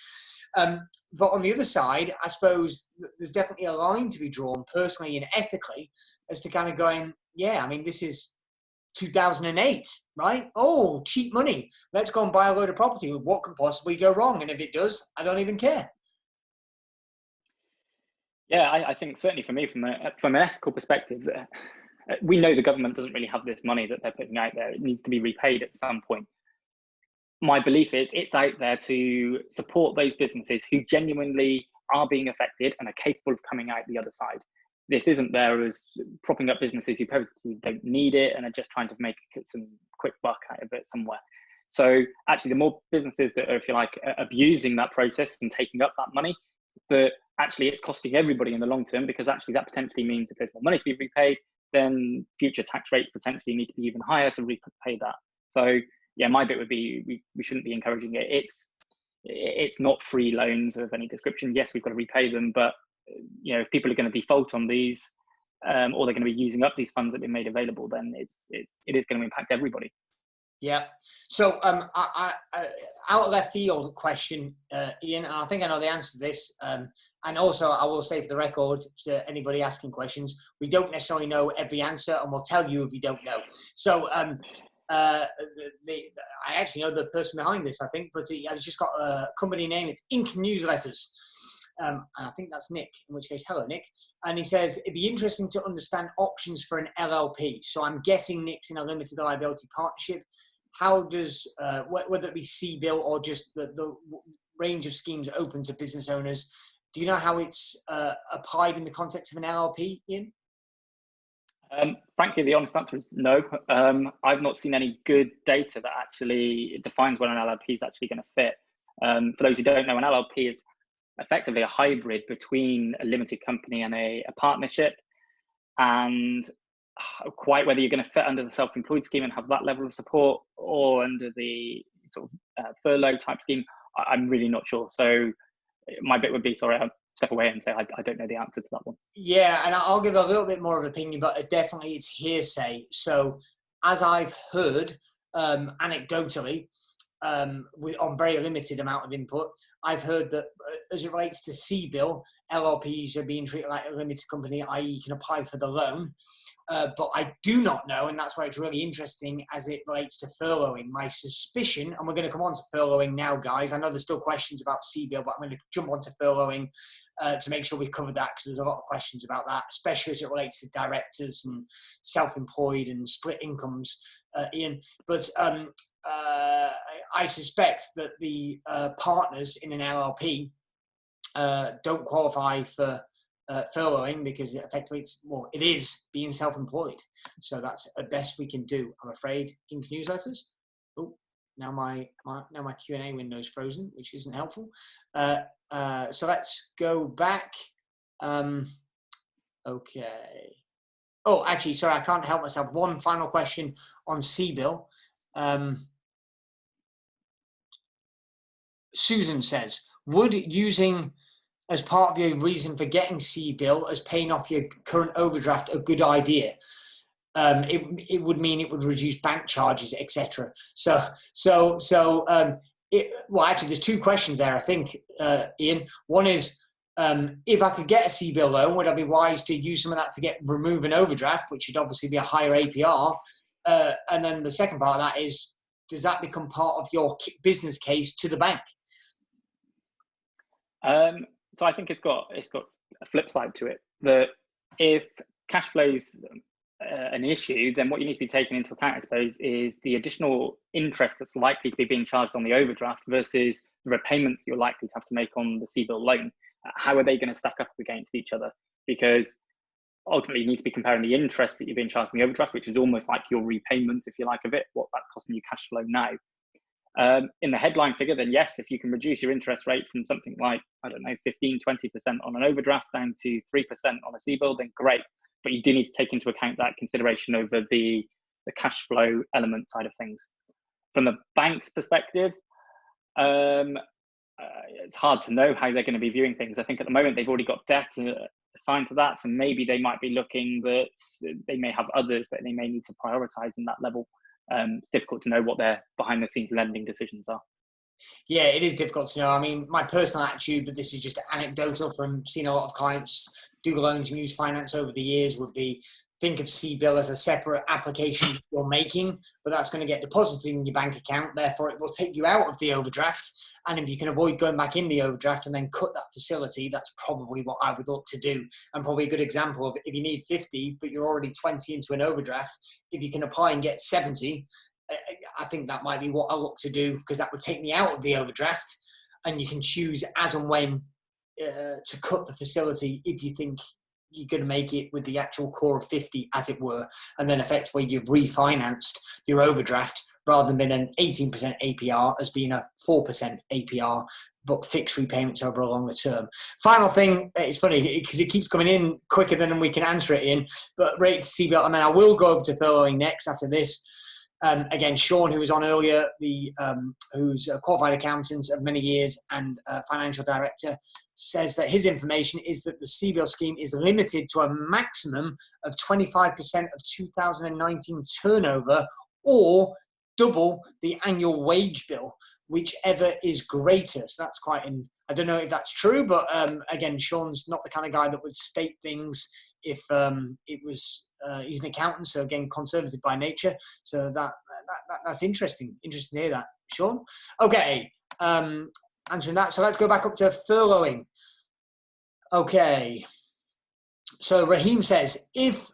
But on the other side, I suppose there's definitely a line to be drawn personally and ethically as to kind of going, yeah, I mean, this is 2008, right? Oh, cheap money. Let's go and buy a load of property. What could possibly go wrong? And if it does, I don't even care.
Yeah, I think certainly for me, from an ethical perspective, we know the government doesn't really have this money that they're putting out there. It needs to be repaid at some point. My belief is it's out there to support those businesses who genuinely are being affected and are capable of coming out the other side. This isn't there as propping up businesses who probably don't need it and are just trying to make some quick buck out of it somewhere. So actually, the more businesses that are, if you like, abusing that process and taking up that money, that actually it's costing everybody in the long term, because actually that potentially means if there's more money to be repaid, then future tax rates potentially need to be even higher to repay that. So yeah, my bit would be we shouldn't be encouraging it. It's not free loans of any description. Yes, we've got to repay them, but if people are going to default on these, or they're going to be using up these funds that have been made available, then it is going to impact everybody.
Yeah. So out of left field question, Ian, and I think I know the answer to this. And also, I will say for the record to anybody asking questions, we don't necessarily know every answer, and we'll tell you if we don't know. So I actually know the person behind this, I think, but I've just got a company name. It's Ink Newsletters. And I think that's Nick, in which case, hello, Nick. And he says, it'd be interesting to understand options for an LLP. So I'm guessing Nick's in a limited liability partnership. How does, whether it be CBIL or just the range of schemes open to business owners, do you know how it's applied in the context of an LLP, Ian?
Frankly, the honest answer is no. I've not seen any good data that actually defines when an LLP is actually going to fit. For those who don't know, an LLP is effectively a hybrid between a limited company and a partnership, and quite whether you're going to fit under the self-employed scheme and have that level of support or under the sort of furlough type scheme, I'm really not sure. So my bit would be, sorry, I'll step away and say I don't know the answer to that one.
Yeah, and I'll give a little bit more of opinion, but definitely it's hearsay. So as I've heard anecdotally, on very limited amount of input, I've heard that as it relates to CBIL, LLPs are being treated like a limited company, i.e. you can apply for the loan. But I do not know, and that's why it's really interesting as it relates to furloughing. My suspicion, and we're going to come on to furloughing now, guys. I know there's still questions about CBIL, but I'm going to jump onto furloughing to make sure we cover that, because there's a lot of questions about that, especially as it relates to directors and self-employed and split incomes, Ian. But I suspect that the partners in an LLP don't qualify for furloughing, because effectively it is being self-employed. So that's the best we can do, I'm afraid. Ink Newsletters. Oh, now my Q&A window is frozen, which isn't helpful. So let's go back. Okay. Oh, actually, sorry, I can't help myself. One final question on CBIL. Susan says, would using as part of your reason for getting CBIL as paying off your current overdraft a good idea? It would mean it would reduce bank charges, etc. Well, actually, there's two questions there, I think, Ian. One is, if I could get a CBIL loan, would I be wise to use some of that to remove an overdraft, which should obviously be a higher APR? And then the second part of that is, does that become part of your business case to the bank?
So I think it's got a flip side to it, that if cash flow's an issue, then what you need to be taking into account, I suppose, is the additional interest that's likely to be being charged on the overdraft versus the repayments you're likely to have to make on the CBIL loan. How are they going to stack up against each other? Because ultimately you need to be comparing the interest that you're being charged on the overdraft, which is almost like your repayment, if you like, of it, what that's costing you cash flow now. In the headline figure, then yes, if you can reduce your interest rate from something like, I don't know, 15, 20% on an overdraft down to 3% on a CBIL, then great. But you do need to take into account that consideration over the cash flow element side of things. From the bank's perspective, it's hard to know how they're going to be viewing things. I think at the moment they've already got debt assigned to that, so maybe they might be looking that they may have others that they may need to prioritize in that level. It's difficult to know what their behind the scenes lending decisions are.
Yeah, it is difficult to know. I mean, my personal attitude, but this is just anecdotal from seeing a lot of clients do loans and use finance over the years, would be think of CBIL as a separate application you're making, but that's going to get deposited in your bank account. Therefore, it will take you out of the overdraft. And if you can avoid going back in the overdraft and then cut that facility, that's probably what I would look to do. And probably a good example of if you need 50, but you're already 20 into an overdraft, if you can apply and get 70, I think that might be what I look to do, because that would take me out of the overdraft, and you can choose as and when to cut the facility if you think you're going to make it with the actual core of 50, as it were, and then effectively you've refinanced your overdraft rather than being an 18% APR as being a 4% APR, but fixed repayments over a longer term. Final thing, it's funny because it keeps coming in quicker than we can answer it in, but rates CBIL. I mean, I will go over to furloughing next after this. Again, Sean, who was on earlier, who's a qualified accountant of many years and financial director, says that his information is that the CBILS scheme is limited to a maximum of 25% of 2019 turnover or double the annual wage bill, whichever is greater. So that's quite I don't know if that's true, but again, Sean's not the kind of guy that would state things if it was, he's an accountant, so again, conservative by nature. So that's interesting. Interesting to hear that, Sean. Okay, answering that. So let's go back up to furloughing. Okay. So Raheem says, if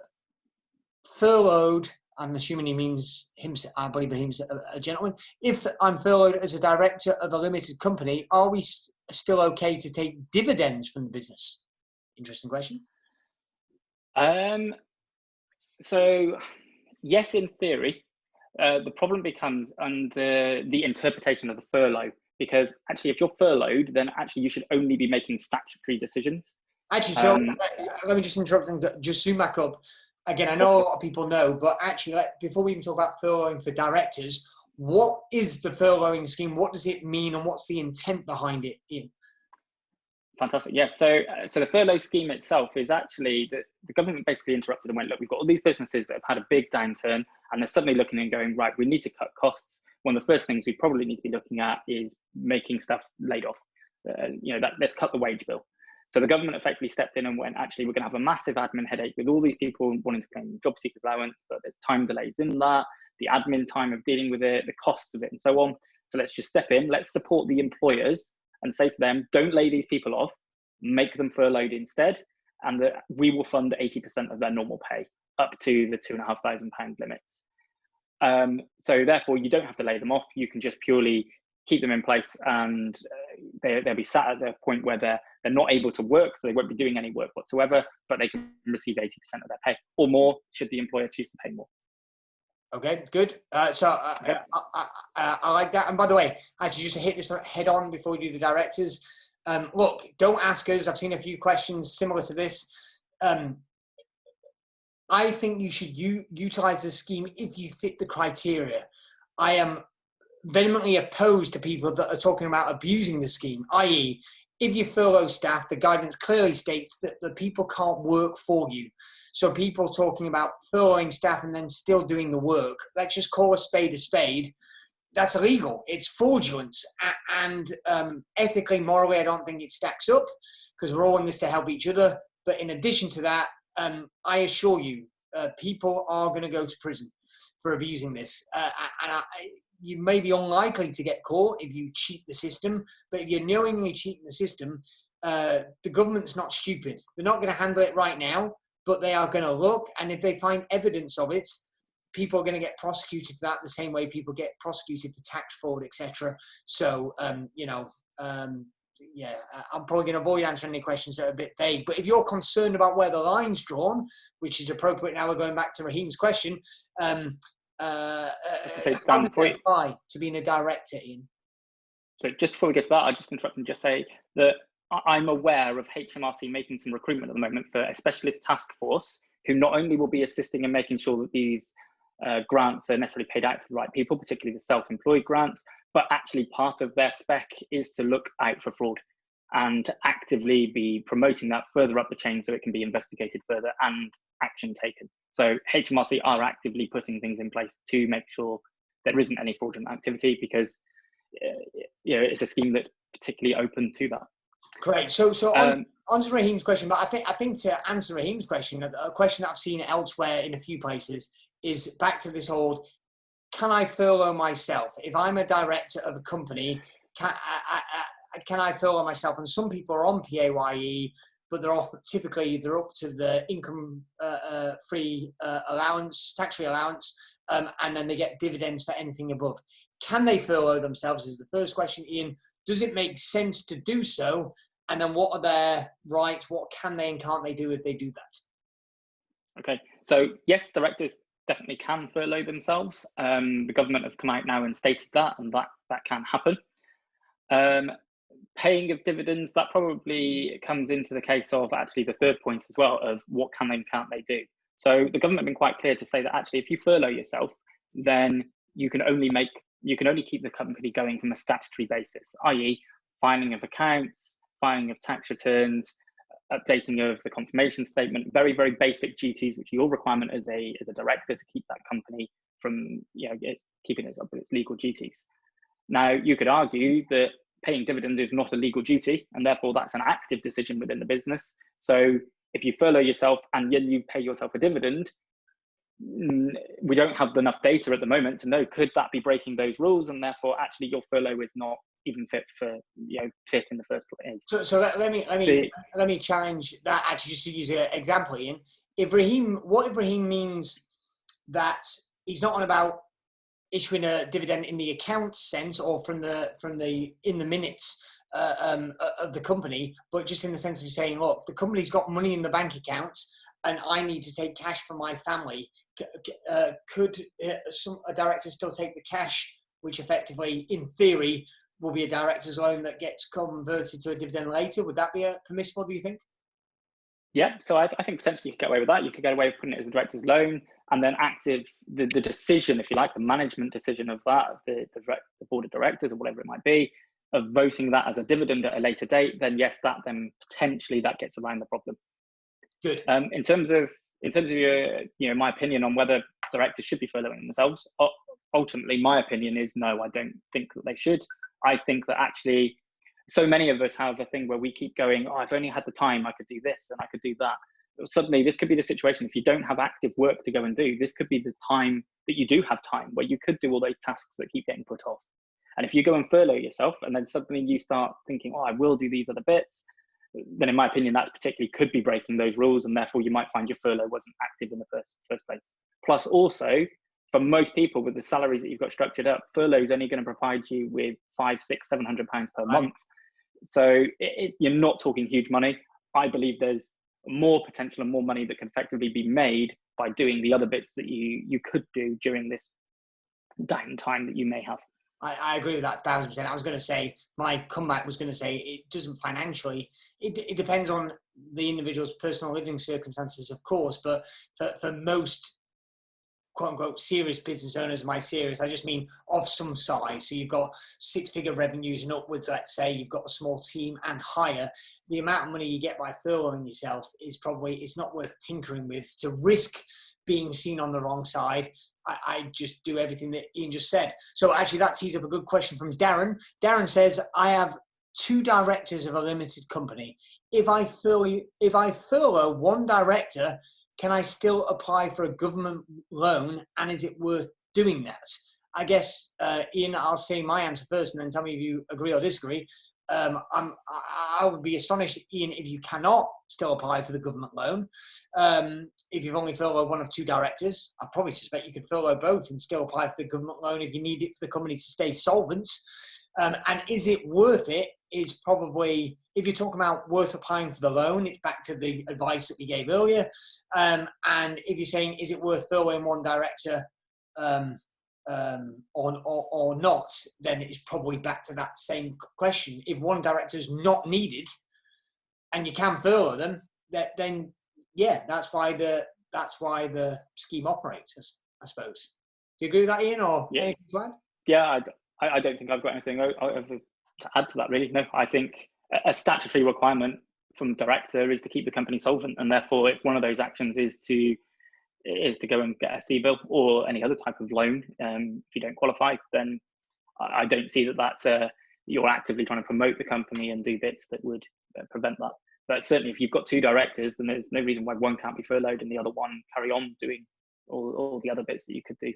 furloughed, I'm assuming he means him, I believe Raheem's a gentleman. If I'm furloughed as a director of a limited company, are we still okay to take dividends from the business? Interesting question.
So yes, in theory. The problem becomes under the interpretation of the furlough, because actually if you're furloughed, then actually you should only be making statutory decisions.
Actually, so let me just interrupt and just zoom back up. Again, I know a lot of people know, but actually, before we even talk about furloughing for directors, what is the furloughing scheme? What does it mean, and what's the intent behind it, Ian?
Fantastic. Yeah. So the furlough scheme itself is actually the government basically interrupted and went, look, we've got all these businesses that have had a big downturn, and they're suddenly looking and going, right, we need to cut costs. One of the first things we probably need to be looking at is making stuff laid off. Let's cut the wage bill. So the government effectively stepped in and went, actually, we're going to have a massive admin headache with all these people wanting to claim job seekers allowance, but there's time delays in that, the admin time of dealing with it, the costs of it, and so on. So let's just step in, let's support the employers and say to them, don't lay these people off, make them furloughed instead, and that we will fund 80% of their normal pay up to the £2,500 limits. So therefore, you don't have to lay them off. You can just purely keep them in place, and they'll be sat at the point where they're not able to work, so they won't be doing any work whatsoever, but they can receive 80% of their pay or more should the employer choose to pay more.
Okay, good. I like that. And by the way, actually, just to hit this head on before we do the directors, look, don't ask us. I've seen a few questions similar to this. I think you should utilize the scheme if you fit the criteria. I am vehemently opposed to people that are talking about abusing the scheme, i.e., if you furlough staff, the guidance clearly states that the people can't work for you. So people talking about furloughing staff and then still doing the work, let's just call a spade, that's illegal. It's fraudulent. And ethically, morally, I don't think it stacks up, because we're all in this to help each other. But in addition to that, I assure you, people are going to go to prison for abusing this. You may be unlikely to get caught if you cheat the system, but if you're knowingly cheating the system, the government's not stupid. They're not going to handle it right now, but they are going to look, and if they find evidence of it, people are going to get prosecuted for that the same way people get prosecuted for tax fraud, etc. So, I'm probably going to avoid answering any questions that are a bit vague. But if you're concerned about where the line's drawn, which is appropriate now, we're going back to Raheem's question, how does it apply to being a director, Ian?
So just before we get to that, I just interrupt and just say that I'm aware of HMRC making some recruitment at the moment for a specialist task force who not only will be assisting in making sure that these grants are necessarily paid out to the right people, particularly the self-employed grants, but actually part of their spec is to look out for fraud and to actively be promoting that further up the chain so it can be investigated further and action taken. So HMRC are actively putting things in place to make sure there isn't any fraudulent activity, because it's a scheme that's particularly open to that.
Great. So on to Raheem's question, but I think to answer Raheem's question, a question that I've seen elsewhere in a few places is back to this old, can I furlough myself? If I'm a director of a company, can I furlough myself? And some people are on PAYE, but they're up to the income free allowance, tax-free allowance, and then they get dividends for anything above. Can they furlough themselves is the first question, Ian. Does it make sense to do so? And then what are their rights? What can they and can't they do if they do that?
Okay, so yes, directors definitely can furlough themselves. The government have come out now and stated that, and that can happen. Paying of dividends, that probably comes into the case of actually the third point as well, of what can they and can't they do. So the government have been quite clear to say that actually if you furlough yourself, then you can only keep the company going from a statutory basis, i.e. filing of accounts, filing of tax returns, updating of the confirmation statement, very, very basic duties, which are your requirement as a director to keep that company from keeping it up with its legal duties. Now, you could argue that paying dividends is not a legal duty, and therefore that's an active decision within the business. So if you furlough yourself and then you pay yourself a dividend, we don't have enough data at the moment to know, could that be breaking those rules, and therefore actually your furlough is not even fit in the first place.
So let me challenge that, actually, just to use an example, Ian. If Raheem means that he's not on about issuing a dividend in the account sense or from the in the minutes of the company, but just in the sense of saying, look, the company's got money in the bank account and I need to take cash from my family. Could a director still take the cash, which effectively, in theory, will be a director's loan that gets converted to a dividend later? Would that be permissible, do you think?
Yeah, so I think potentially you could get away with that. You could get away with putting it as a director's loan, and then the decision, if you like, the management decision of that, of the board of directors or whatever it might be, of voting that as a dividend at a later date, then yes, then potentially that gets around the problem.
Good.
In terms of your, my opinion on whether directors should be furloughing themselves, ultimately my opinion is no, I don't think that they should. I think that actually so many of us have a thing where we keep going, oh, I've only had the time, I could do this and I could do that. Suddenly this could be the situation, if you don't have active work to go and do, this could be the time that you do have time where you could do all those tasks that keep getting put off. And if you go and furlough yourself and then suddenly you start thinking, oh, I will do these other bits, then in my opinion, that particularly could be breaking those rules, and therefore you might find your furlough wasn't active in the first place. Plus also, for most people with the salaries that you've got structured up, furlough is only going to provide you with £500, £600, £700 per month. So you're not talking huge money. I believe there's more potential and more money that can effectively be made by doing the other bits that you could do during this downtime that you may have.
I agree with that 1,000%. I was going to say, my comeback was going to say, it doesn't financially, it depends on the individual's personal living circumstances, of course, but for most quote unquote serious business owners, I just mean of some size. So you've got 6-figure revenues and upwards, let's say, you've got a small team and higher. The amount of money you get by furloughing yourself is probably, it's not worth tinkering with to risk being seen on the wrong side. I just do everything that Ian just said. So actually that tees up a good question from Darren. Darren says, I have 2 directors of a limited company. If I furlough one director, can I still apply for a government loan, and is it worth doing that? I guess, Ian, I'll say my answer first and then tell me if you agree or disagree. I would be astonished, Ian, if you cannot still apply for the government loan. If you've only furloughed one of 2 directors, I probably suspect you could furlough both and still apply for the government loan if you need it for the company to stay solvent. And is it worth it is probably, if you're talking about worth applying for the loan, it's back to the advice that we gave earlier. And if you're saying, is it worth furloughing one director or not, then it's probably back to that same question. If one director is not needed and you can furlough them, then yeah, that's why the scheme operates, I suppose. Do you agree with that, Ian, or anything to add?
Yeah, I don't think I've got anything to add to that, really. No, I think a statutory requirement from director is to keep the company solvent, and therefore it's one of those actions is to go and get a CBIL or any other type of loan. If you don't qualify, then I don't see that that's you're actively trying to promote the company and do bits that would prevent that. But certainly if you've got 2 directors, then there's no reason why one can't be furloughed and the other one carry on doing all the other bits that you could do.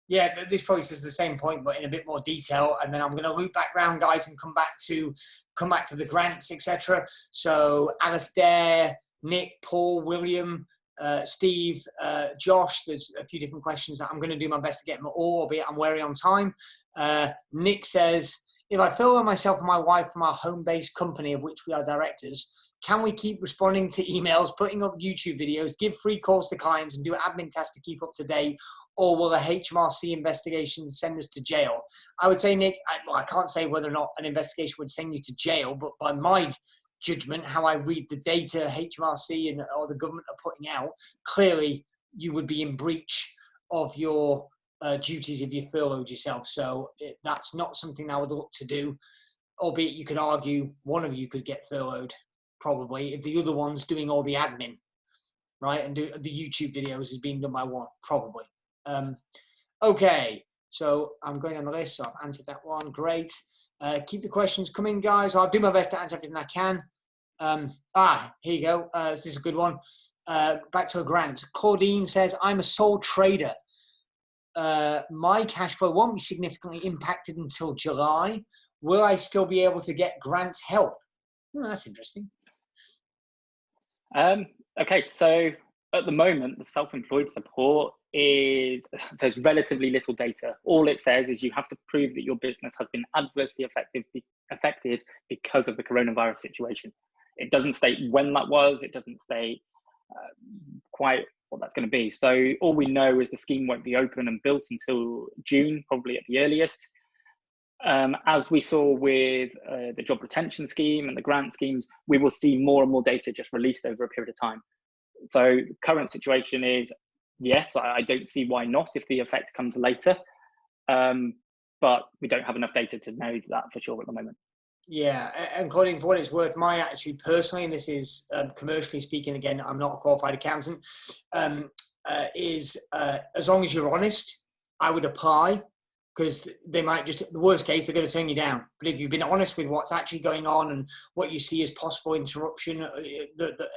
Yeah, this probably says the same point, but in a bit more detail. And then I'm going to loop back round, guys, and come back to the grants, etc. So Alistair, Nick, Paul, William, Steve, Josh, there's a few different questions that I'm going to do my best to get them all, albeit I'm wary on time. Nick says, if I furlough myself and my wife from our home-based company of which we are directors, can we keep responding to emails, putting up YouTube videos, give free calls to clients and do admin tasks to keep up to date? Or will a HMRC investigation send us to jail? I would say, Nick, I can't say whether or not an investigation would send you to jail, but by my judgment, how I read the data HMRC or the government are putting out, clearly you would be in breach of your duties if you furloughed yourself. So that's not something I would look to do, albeit you could argue one of you could get furloughed probably if the other one's doing all the admin, right? And do the YouTube videos is being done by one, probably. Okay, so I'm going on the list, so I've answered that one. Great. Keep the questions coming, guys. I'll do my best to answer everything I can. Here you go. This is a good one. Back to a grant. Claudine says, I'm a sole trader. My cash flow won't be significantly impacted until July. Will I still be able to get grant help? That's interesting.
Okay, so at the moment, the self-employed support there's relatively little data. All it says is you have to prove that your business has been adversely affected because of the coronavirus situation. It doesn't state when that was. It doesn't state quite what that's going to be. So all we know is the scheme won't be open and built until June, probably at the earliest. As we saw with the job retention scheme and the grant schemes, we will see more and more data just released over a period of time. So current situation is, yes, I don't see why not if the effect comes later, but we don't have enough data to know that for sure at the moment.
Yeah, and Claudine, for what it's worth, my attitude personally, and this is commercially speaking, again, I'm not a qualified accountant, is as long as you're honest, I would apply, because they might just, the worst case, they're going to turn you down. But if you've been honest with what's actually going on and what you see as possible interruption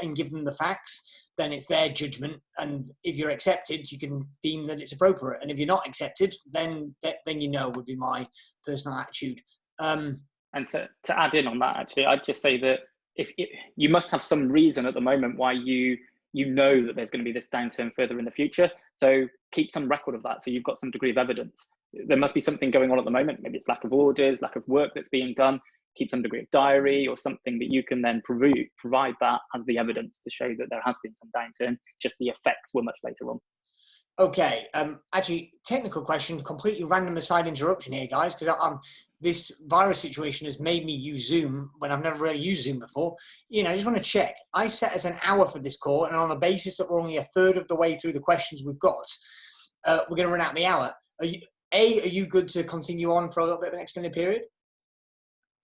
and give them the facts, then it's their judgment. And if you're accepted, you can deem that it's appropriate. And if you're not accepted, then you know, would be my personal attitude. And
to add in on that, actually, I'd just say that you must have some reason at the moment why you know that there's going to be this downturn further in the future. So keep some record of that. So you've got some degree of evidence. There must be something going on at the moment. Maybe it's lack of orders, lack of work that's being done. Keep some degree of diary or something that you can then provide that as the evidence to show that there has been some downturn. Just the effects were much later on.
Okay. Actually, technical question, completely random aside interruption here, guys, because this virus situation has made me use Zoom when I've never really used Zoom before. I just want to check. I set as an hour for this call, and on the basis that we're only a third of the way through the questions we've got, we're going to run out of the hour. Are you good to continue on for a little bit of an extended period?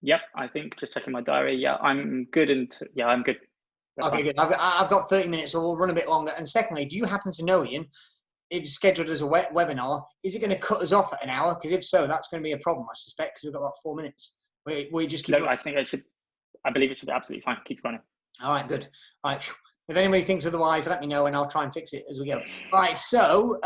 Yep, I think just checking my diary. Yeah, I'm good. I'm good.
That's okay, fine. Good. I've got 30 minutes, so we'll run a bit longer. And secondly, do you happen to know, Ian, if it's scheduled as a webinar, is it going to cut us off at an hour? Because if so, that's going to be a problem, I suspect, because we've got about 4 minutes. We just keep.
No, I believe it should be absolutely fine. Keep running.
All right, good. All right. If anybody thinks otherwise, let me know, and I'll try and fix it as we go. All right. So,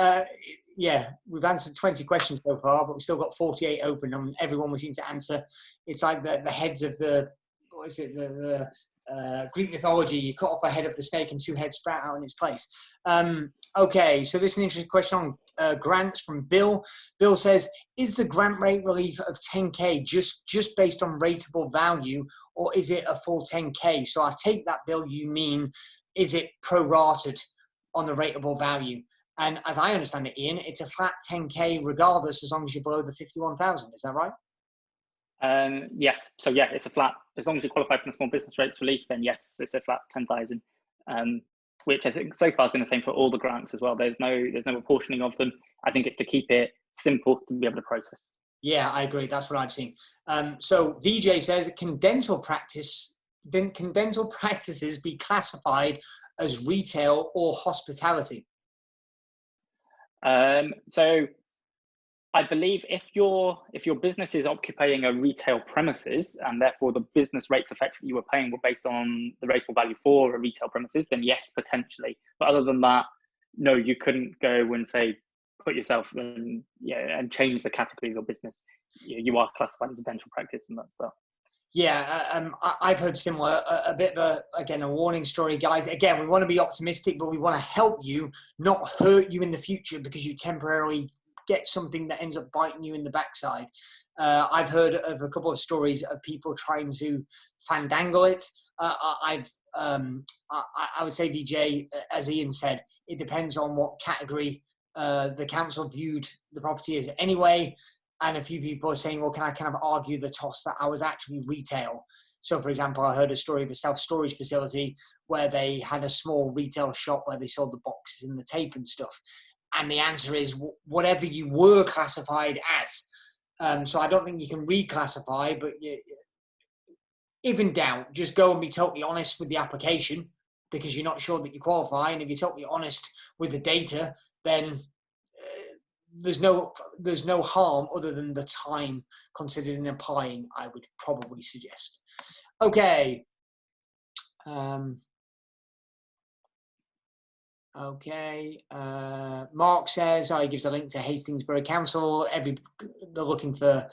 we've answered 20 questions so far, but we've still got 48 open, and everyone we seem to answer. It's like the heads of the Greek mythology. You cut off a head of the snake and 2 heads sprout out in its place. Okay, so this is an interesting question on grants from Bill. Bill says, is the grant rate relief of 10K just based on rateable value, or is it a full 10K? So I take that, Bill, you mean, is it prorated on the rateable value? And as I understand it, Ian, it's a flat 10K regardless, as long as you're below the 51,000. Is that right?
Yes. So yeah, it's a flat. As long as you qualify for the small business rates relief, then yes, it's a flat 10,000. Which I think so far has been the same for all the grants as well. There's no apportioning of them. I think it's to keep it simple to be able to process. Yeah,
I agree. That's what I've seen. So VJ says, can dental practices be classified as retail or hospitality?
So I believe if your business is occupying a retail premises and therefore the business rates effectively you were paying were based on the rateable value for a retail premises, then yes, potentially. But other than that, no, you couldn't go and say put yourself and change the category of your business. You are classified as a dental practice, and that's that.
Yeah, I've heard similar, a bit of a warning story, guys. Again, we want to be optimistic, but we want to help you, not hurt you in the future because you temporarily get something that ends up biting you in the backside. I've heard of a couple of stories of people trying to fandangle it. I would say, VJ, as Ian said, it depends on what category the council viewed the property as anyway. And a few people are saying, well, can I kind of argue the toss that I was actually retail? So, for example, I heard a story of a self-storage facility where they had a small retail shop where they sold the boxes and the tape and stuff. And the answer is whatever you were classified as. So I don't think you can reclassify, but if in doubt, just go and be totally honest with the application, because you're not sure that you qualify. And if you're totally honest with the data, then there's no harm other than the time considered in applying, I would probably suggest. Okay. Mark says, he gives a link to Hastings Borough Council. They're looking for,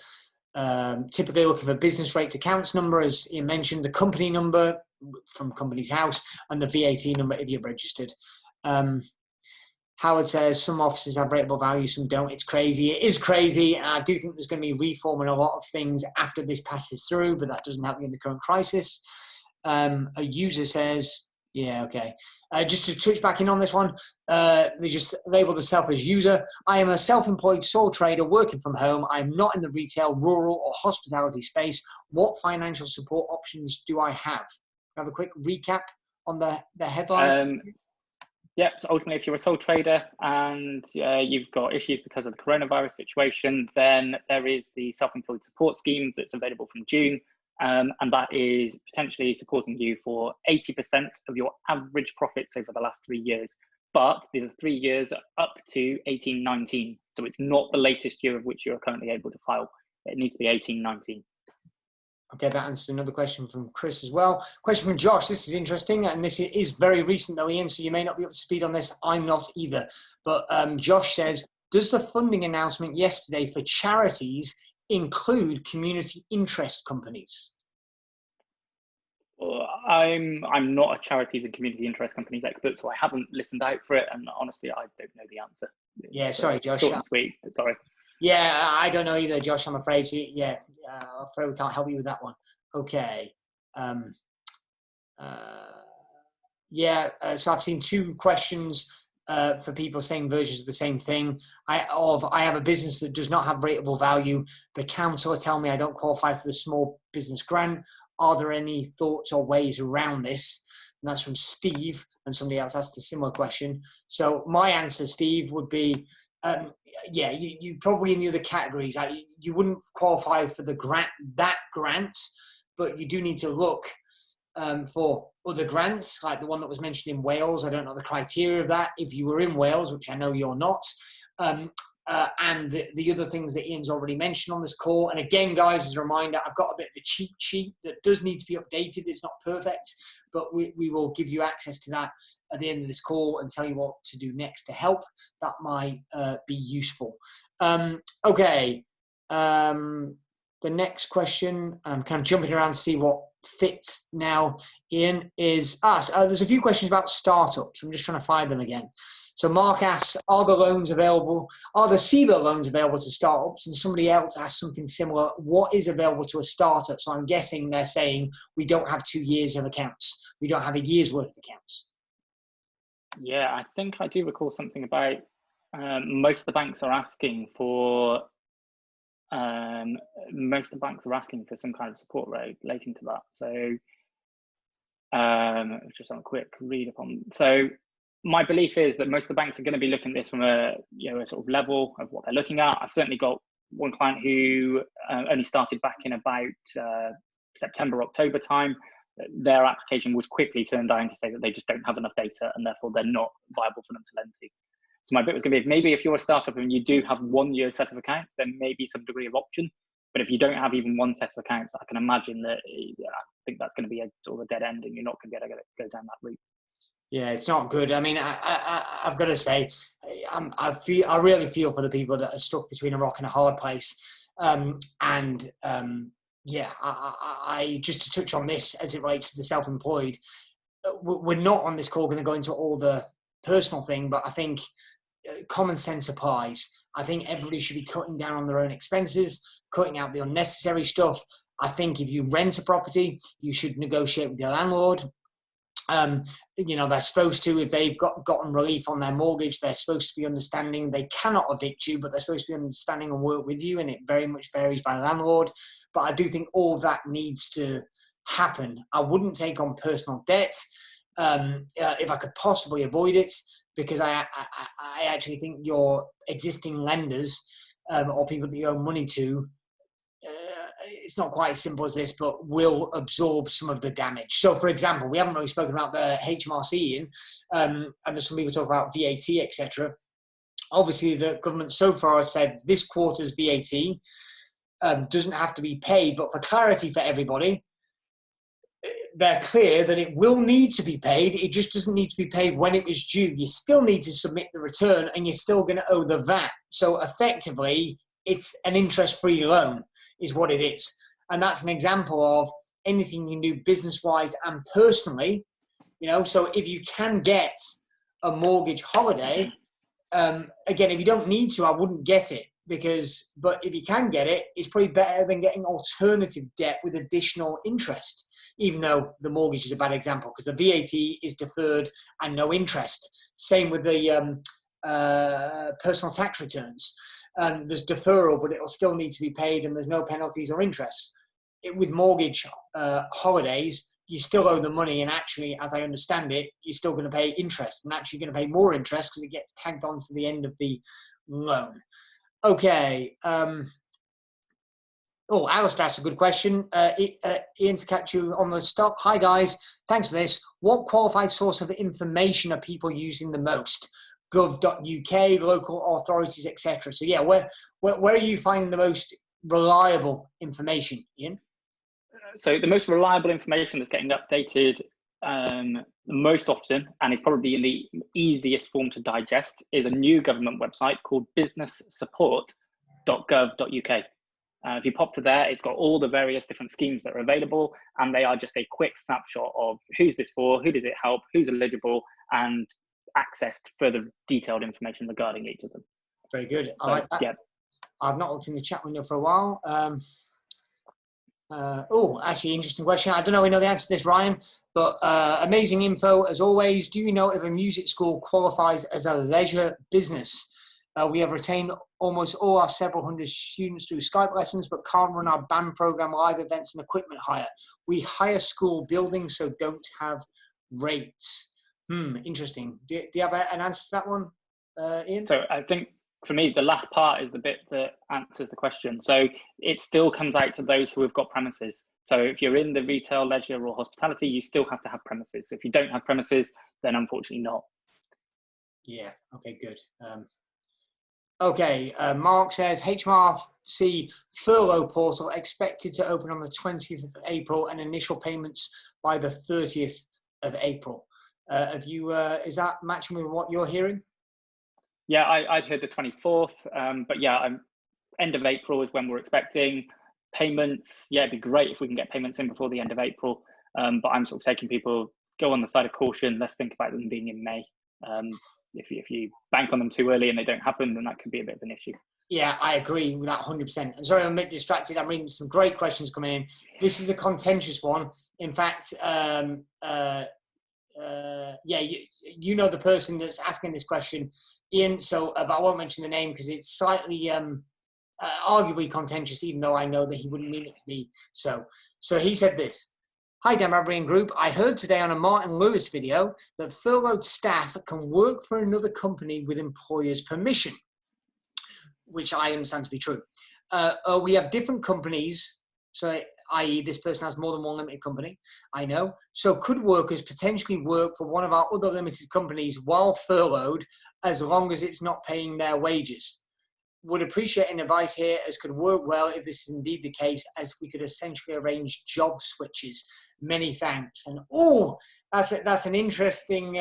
typically looking for business rates accounts number, as you mentioned, the company number from Company's House, and the VAT number if you're registered. Howard says, some offices have rateable value, some don't. It's crazy. It is crazy. And I do think there's going to be reform in a lot of things after this passes through, but that doesn't happen in the current crisis. A user says, yeah, okay. Just to touch back in on this one, they just labeled themselves as user. I am a self-employed sole trader working from home. I'm not in the retail, rural or hospitality space. What financial support options do I have? Have a quick recap on the headline.
Yeah, so ultimately, if you're a sole trader and you've got issues because of the coronavirus situation, then there is the self-employed support scheme that's available from June. And that is potentially supporting you for 80% of your average profits over the last 3 years. But these are 3 years up to 18-19. So it's not the latest year of which you're currently able to file. It needs to be 18-19.
Okay, that answers another question from Chris as well. Question from Josh. This is interesting, and this is very recent though, Ian, so you may not be up to speed on this. I'm not either. But Josh says, does the funding announcement yesterday for charities include community interest companies?
Well, I'm not a charities and community interest companies expert, so I haven't listened out for it, and honestly, I don't know the answer.
Yeah, sorry, Josh.
Short and sweet, sorry.
Yeah, I don't know either, Josh, I'm afraid. So, yeah, I'm afraid we can't help you with that one. Okay. So I've seen 2 questions for people saying versions of the same thing. I have a business that does not have rateable value. The council tell me I don't qualify for the small business grant. Are there any thoughts or ways around this? And that's from Steve, and somebody else asked a similar question. So my answer, Steve, would be, you probably in the other categories. You wouldn't qualify for the grant, but you do need to look for other grants, like the one that was mentioned in Wales. I don't know the criteria of that. If you were in Wales, which I know you're not, and the other things that Ian's already mentioned on this call. And again, guys, as a reminder, I've got a bit of a cheat sheet that does need to be updated. It's not perfect, but we will give you access to that at the end of this call and tell you what to do next to help. That might be useful. Okay. The next question, I'm kind of jumping around to see what fits now, Ian, is there's a few questions about startups. I'm just trying to find them again. So Mark asks, are the CBILS loans available to startups? And somebody else asked something similar. What is available to a startup? So I'm guessing they're saying we don't have 2 years of accounts. We don't have a year's worth of accounts.
Yeah, I think I do recall something about most of the banks are asking for some kind of support relating to that. So just on a quick read upon. So my belief is that most of the banks are going to be looking at this from a sort of level of what they're looking at. I've certainly got one client who only started back in about September, October time. Their application was quickly turned down to say that they just don't have enough data and therefore they're not viable for them to lend to. So my bit was going to be, maybe if you're a startup and you do have 1 year set of accounts, then maybe some degree of option. But if you don't have even one set of accounts, I can imagine that I think that's going to be a sort of a dead end and you're not going to be able to go down that route. Yeah,
it's not good. I mean, I've got to say, I really feel for the people that are stuck between a rock and a hard place. I just to touch on this as it relates to the self-employed, we're not on this call going to go into all the personal thing, but I think common sense applies. I think everybody should be cutting down on their own expenses, cutting out the unnecessary stuff. I think if you rent a property, you should negotiate with your landlord. They're supposed to, if they've gotten relief on their mortgage, they're supposed to be understanding. They cannot evict you, but they're supposed to be understanding and work with you, and it very much varies by landlord. But I do think all of that needs to happen. I wouldn't take on personal debt if I could possibly avoid it, because I actually think your existing lenders or people that you owe money to, it's not quite as simple as this, but will absorb some of the damage. So, for example, we haven't really spoken about the HMRC, Ian, and there's some people talk about VAT, etc. Obviously, the government so far has said this quarter's VAT doesn't have to be paid, but for clarity for everybody, they're clear that it will need to be paid. It just doesn't need to be paid when it was due. You still need to submit the return and you're still going to owe the VAT. So effectively, it's an interest-free loan is what it is. And that's an example of anything you do business-wise and personally, so if you can get a mortgage holiday, again, if you don't need to, I wouldn't get it but if you can get it, it's probably better than getting alternative debt with additional interest, even though the mortgage is a bad example because the VAT is deferred and no interest. Same with the personal tax returns. There's deferral, but it'll still need to be paid and there's no penalties or interest. With mortgage holidays, you still owe the money, and actually, as I understand it, you're still going to pay interest, and actually going to pay more interest because it gets tagged on to the end of the loan. Okay. Alistair asked a good question. Ian, to catch you on the stop. Hi, guys. Thanks for this. What qualified source of information are people using the most? Gov.uk, local authorities, etc. So, yeah, where are you finding the most reliable information, Ian?
So the most reliable information that's getting updated the most often, and is probably in the easiest form to digest, is a new government website called businesssupport.gov.uk. If you pop to there, it's got all the various different schemes that are available, and they are just a quick snapshot of who's this for, who does it help, who's eligible, and access to further detailed information regarding each of them.
Very good. I like that. Yeah. I've not looked in the chat window for a while. Actually, interesting question. I don't know we know the answer to this, Ryan, but amazing info as always. Do you know if a music school qualifies as a leisure business? We have retained almost all our several hundred students through Skype lessons, but can't run our band program, live events, and equipment hire. We hire school buildings, so don't have rates. Interesting. Do you have an answer to that one, Ian?
So I think for me, the last part is the bit that answers the question. So it still comes out to those who have got premises. So if you're in the retail, leisure, or hospitality, you still have to have premises. So if you don't have premises, then unfortunately not.
Yeah, okay, good. Mark says, HMRC furlough portal expected to open on the 20th of April and initial payments by the 30th of April. Is that matching with what you're hearing?
Yeah, I'd heard the 24th, but yeah, end of April is when we're expecting payments. Yeah, it'd be great if we can get payments in before the end of April, but I'm sort of taking people, go on the side of caution. Let's think about them being in May. If you bank on them too early and they don't happen, then that could be a bit of an issue.
Yeah, I agree with that 100%. I'm sorry, I'm a bit distracted. I'm reading some great questions coming in. This is a contentious one. In fact, you know the person that's asking this question, Ian, so but I won't mention the name because it's slightly arguably contentious, even though I know that he wouldn't mean it to be so. So he said this: Hi, Bradbury and Group. I heard today on a Martin Lewis video that furloughed staff can work for another company with employer's permission, which I understand to be true. We have different companies, so i.e. this person has more than one limited company, I know. So could workers potentially work for one of our other limited companies while furloughed, as long as it's not paying their wages? Would appreciate an advice here, as could work well if this is indeed the case, as we could essentially arrange job switches. Many thanks. And that's an interesting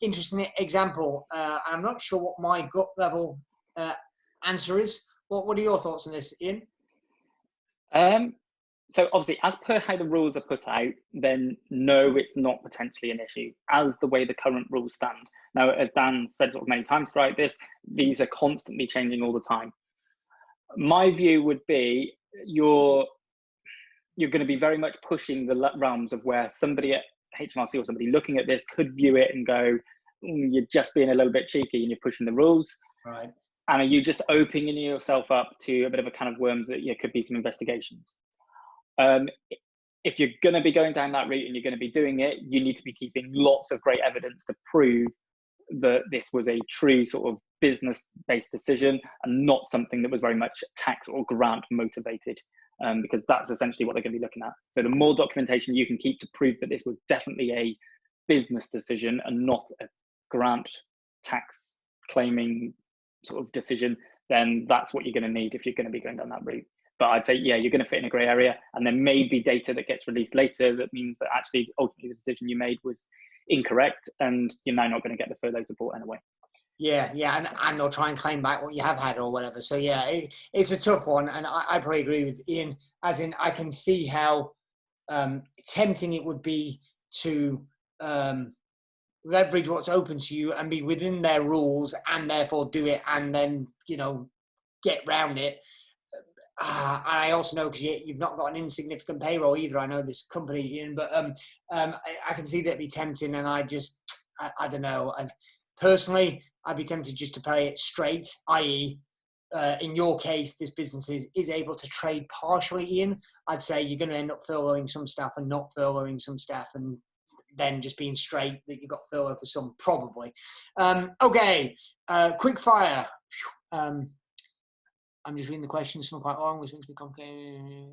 interesting example. I'm not sure what my gut level answer is. What are your thoughts on this, Ian?
So obviously, as per how the rules are put out, then no, it's not potentially an issue as the way the current rules stand. Now, as Dan said sort of many times throughout this, these are constantly changing all the time. My view would be you're going to be very much pushing the realms of where somebody at HMRC or somebody looking at this could view it and go, you're just being a little bit cheeky and you're pushing the rules.
Right.
And are you just opening yourself up to a bit of a can of worms that could be some investigations? if you're going to be going down that route and you're going to be doing it, you need to be keeping lots of great evidence to prove that this was a true sort of business-based decision and not something that was very much tax or grant motivated, because that's essentially what they're going to be looking at. So the more documentation you can keep to prove that this was definitely a business decision and not a grant tax claiming sort of decision, then that's what you're going to need if you're going to be going down that route. But I'd say, yeah, you're going to fit in a grey area, and there may be data that gets released later that means that actually ultimately the decision you made was incorrect, and you're now not going to get the furlough support anyway.
Yeah, and they'll try and claim back what you have had or whatever. So yeah, it's a tough one, and I probably agree with Ian. As in, I can see how tempting it would be to leverage what's open to you and be within their rules, and therefore do it, and then get round it. I also know, because you've not got an insignificant payroll either. I know this company, Ian, but I can see that be tempting, and I don't know. And personally, I'd be tempted just to pay it straight, i.e., in your case, this business is able to trade partially, Ian. I'd say you're going to end up furloughing some staff and not furloughing some staff, and then just being straight that you got furlough for some, probably. Okay, quick fire. I'm just reading the questions. Some are quite long, which makes me complicated.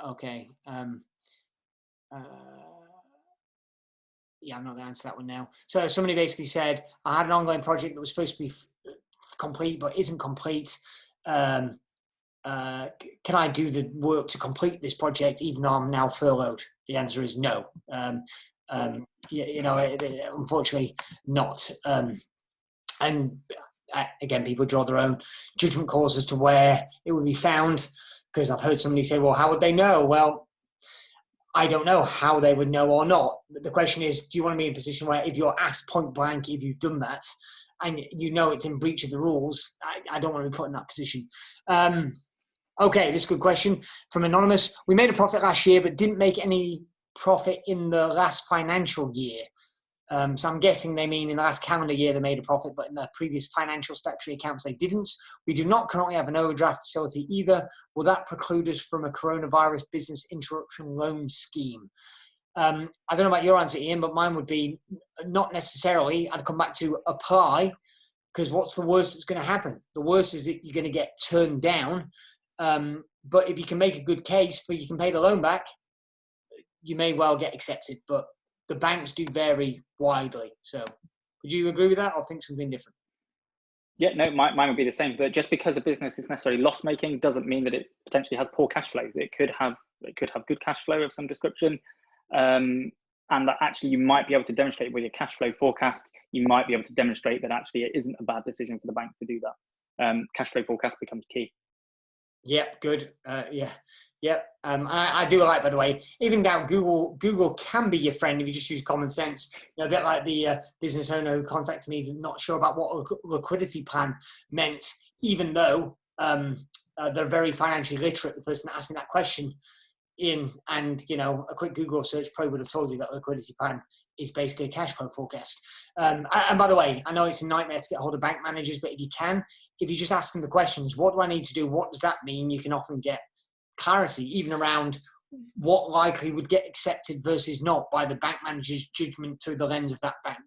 Okay. Yeah, I'm not going to answer that one now. So somebody basically said, I had an ongoing project that was supposed to be complete, but isn't complete. Can I do the work to complete this project, even though I'm now furloughed? The answer is no. Unfortunately not. And again, people draw their own judgment calls as to where it would be found, because I've heard somebody say, well, how would they know? Well, I don't know how they would know or not. But the question is, do you want to be in a position where if you're asked point blank if you've done that and you know it's in breach of the rules? I don't want to be put in that position. Okay, this is a good question from Anonymous. We made a profit last year, but didn't make any profit in the last financial year. So I'm guessing they mean in the last calendar year they made a profit, but in the previous financial statutory accounts they didn't. We do not currently have an overdraft facility either. Will that preclude us from a coronavirus business interruption loan scheme? I don't know about your answer, Ian, but mine would be not necessarily. I'd come back to apply, because what's the worst that's going to happen? The worst is that you're going to get turned down. But if you can make a good case for you can pay the loan back, you may well get accepted. But the banks do vary widely. So would you agree with that, or think something different?
Yeah, no, mine would be the same. But just because a business is necessarily loss making doesn't mean that it potentially has poor cash flow. It could have good cash flow of some description, and that actually you might be able to demonstrate with your cash flow forecast. You might be able to demonstrate that actually it isn't a bad decision for the bank to do that. Cash flow forecast becomes key.
Yeah, good. Yeah. I do like, by the way, even now Google can be your friend if you just use common sense. A bit like the business owner who contacted me, not sure about what a liquidity plan meant, even though they're very financially literate, the person that asked me that question. And a quick Google search probably would have told you that liquidity plan is basically a cash flow forecast. And by the way, I know it's a nightmare to get hold of bank managers, but if you just ask them the questions, what do I need to do? What does that mean? You can often get clarity, even around what likely would get accepted versus not by the bank manager's judgment through the lens of that bank.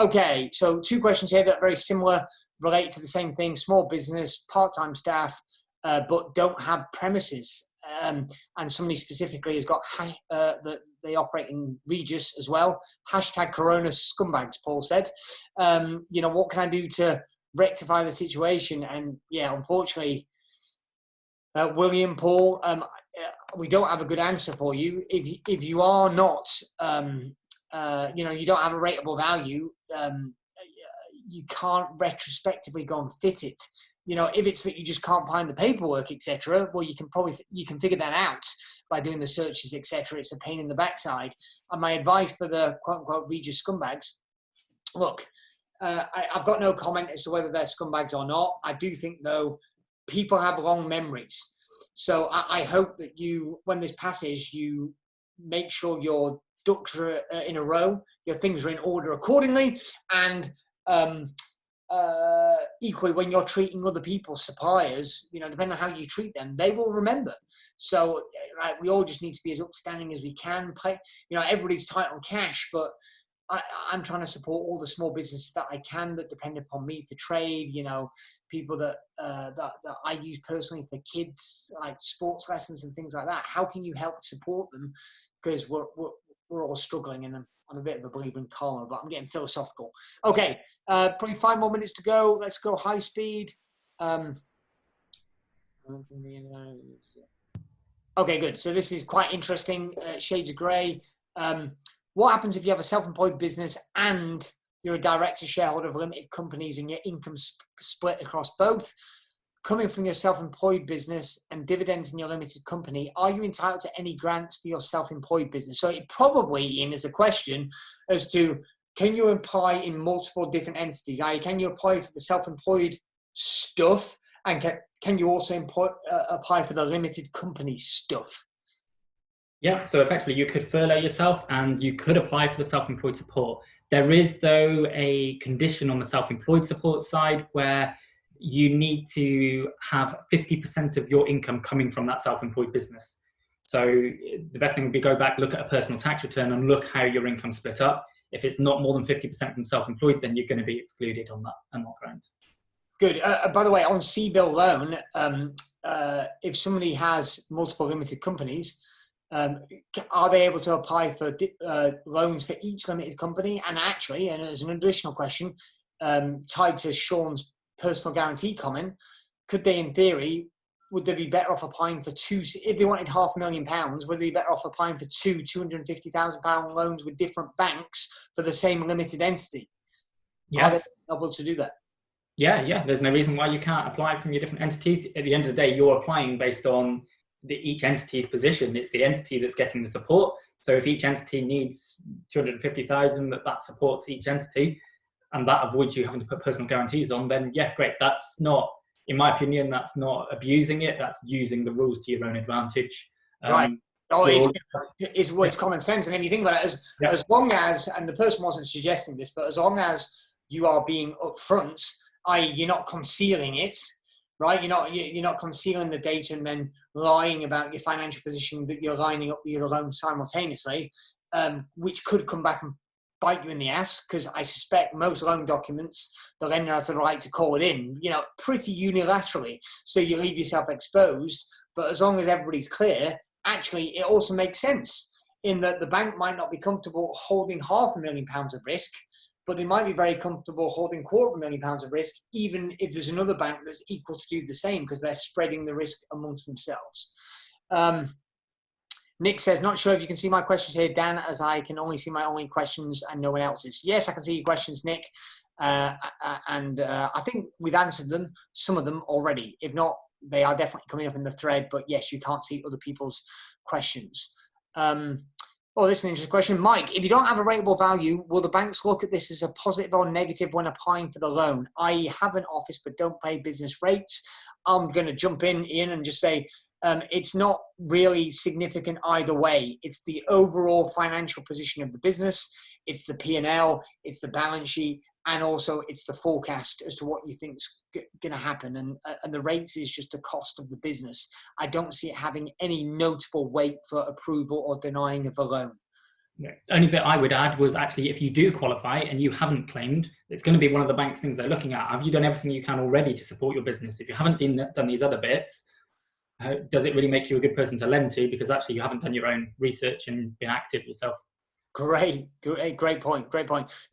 Okay, so 2 questions here that are very similar, relate to the same thing: small business, part-time staff, but don't have premises. And somebody specifically has got that they operate in Regis as well. Hashtag Corona scumbags, Paul said. What can I do to rectify the situation? And yeah, unfortunately, William, Paul, we don't have a good answer for you. If you are not, you don't have a rateable value, you can't retrospectively go and fit it. If it's that you just can't find the paperwork, etc., well, you can figure that out by doing the searches, etc. It's a pain in the backside. And my advice for the quote-unquote Regis scumbags, look, I've got no comment as to whether they're scumbags or not. I do think, though, people have long memories. So I hope that when this passes, you make sure your ducks are in a row, your things are in order accordingly, and equally, when you're treating other people's suppliers, depending on how you treat them, they will remember. So, we all just need to be as upstanding as we can. Everybody's tight on cash, but I'm trying to support all the small businesses that I can that depend upon me for trade. People that I use personally for kids, like sports lessons and things like that. How can you help support them? Because we're all struggling, and I'm a bit of a believer in karma, but I'm getting philosophical. Okay, probably 5 more minutes to go. Let's go high speed. Okay, good. So this is quite interesting. Shades of grey. What happens if you have a self-employed business and you're a director shareholder of limited companies and your income split across both? Coming from your self-employed business and dividends in your limited company, are you entitled to any grants for your self-employed business? So it probably, Ian, is a question as to, can you apply in multiple different entities? Can you apply for the self-employed stuff, and can you also apply for the limited company stuff?
Yeah, so effectively you could furlough yourself and you could apply for the self-employed support. There is, though, a condition on the self-employed support side where you need to have 50% of your income coming from that self-employed business. So the best thing would be go back, look at a personal tax return and look how your income split up. If it's not more than 50% from self-employed, then you're going to be excluded on that grounds.
Good. By the way, on CBIL loan, if somebody has multiple limited companies, are they able to apply for loans for each limited company? And actually, and as an additional question, tied to Sean's personal guarantee comment, could they, in theory, would they be better off applying for two? If they wanted £500,000, would they be better off applying for two £250,000 loans with different banks for the same limited entity?
Yes.
Are they able to do that?
Yeah. There's no reason why you can't apply from your different entities. At the end of the day, you're applying based on each entity's position. It's the entity that's getting the support. So if each entity needs 250,000, that supports each entity, and that avoids you having to put personal guarantees on, then yeah, great. That's not, in my opinion, that's not abusing it. That's using the rules to your own advantage.
Right. It's common sense. And if you think about it, as long as, and the person wasn't suggesting this, but as long as you are being upfront, i.e. you're not concealing it, right? You're not concealing the data and then lying about your financial position, that you're lining up the other loans simultaneously, which could come back and bite you in the ass, because I suspect most loan documents, the lender has the right to call it in, pretty unilaterally. So you leave yourself exposed. But as long as everybody's clear, actually, it also makes sense in that the bank might not be comfortable holding £500,000 of risk, but they might be very comfortable holding £250,000 of risk, even if there's another bank that's equal to do the same, because they're spreading the risk amongst themselves. Nick says, not sure if you can see my questions here, Dan, as I can only see my own questions and no one else's. Yes, I can see your questions, Nick. And I think we've answered them, some of them already. If not, they are definitely coming up in the thread. But yes, you can't see other people's questions. Oh, this is an interesting question. Mike, if you don't have a rateable value, will the banks look at this as a positive or negative when applying for the loan? I have an office but don't pay business rates. I'm going to jump in, Ian, and just say it's not really significant either way. It's the overall financial position of the business. It's the P&L, it's the balance sheet, and also it's the forecast as to what you think's going to happen. And the rates is just a cost of the business. I don't see it having any notable weight for approval or denying of a loan.
Yeah. Only bit I would add was actually, if you do qualify and you haven't claimed, it's going to be one of the bank's things they're looking at. Have you done everything you can already to support your business? If you haven't done these other bits, does it really make you a good person to lend to? Because actually you haven't done your own research and been active yourself. Great
point.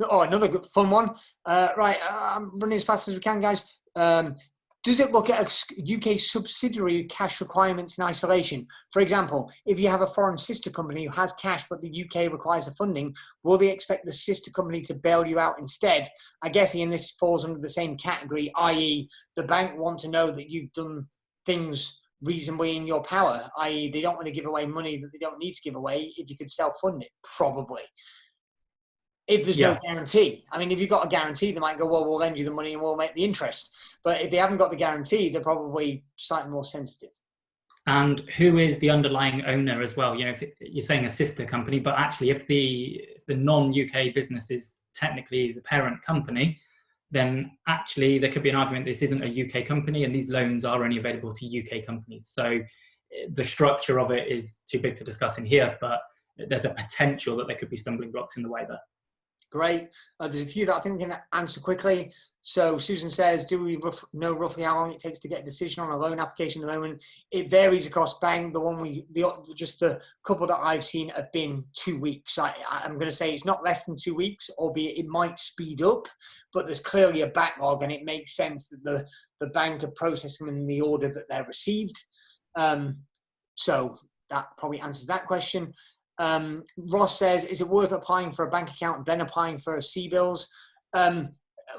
Oh, another good fun one. Right, I'm running as fast as we can, guys. Does it look at UK subsidiary cash requirements in isolation? For example, if you have a foreign sister company who has cash but the UK requires the funding, will they expect the sister company to bail you out instead? I guess, Ian, this falls under the same category, i.e. the bank want to know that you've done things reasonably in your power, i.e. they don't want to give away money that they don't need to give away if you could self-fund it, probably. If there's no guarantee. I mean, if you've got a guarantee, they might go, well, we'll lend you the money and we'll make the interest. But if they haven't got the guarantee, they're probably slightly more sensitive.
And who is the underlying owner as well? If you're saying a sister company, but actually if the non-UK business is technically the parent company, then actually there could be an argument this isn't a UK company and these loans are only available to UK companies. So the structure of it is too big to discuss in here, but there's a potential that there could be stumbling blocks in the way there.
Great. There's a few that I think we can answer quickly. So Susan says, do we know roughly how long it takes to get a decision on a loan application at the moment? It varies across bank. Just the couple that I've seen have been 2 weeks. I'm going to say it's not less than 2 weeks, albeit it might speed up, but there's clearly a backlog, and it makes sense that the bank are processing them in the order that they're received. So that probably answers that question. Ross says, is it worth applying for a bank account then applying for a CBILS?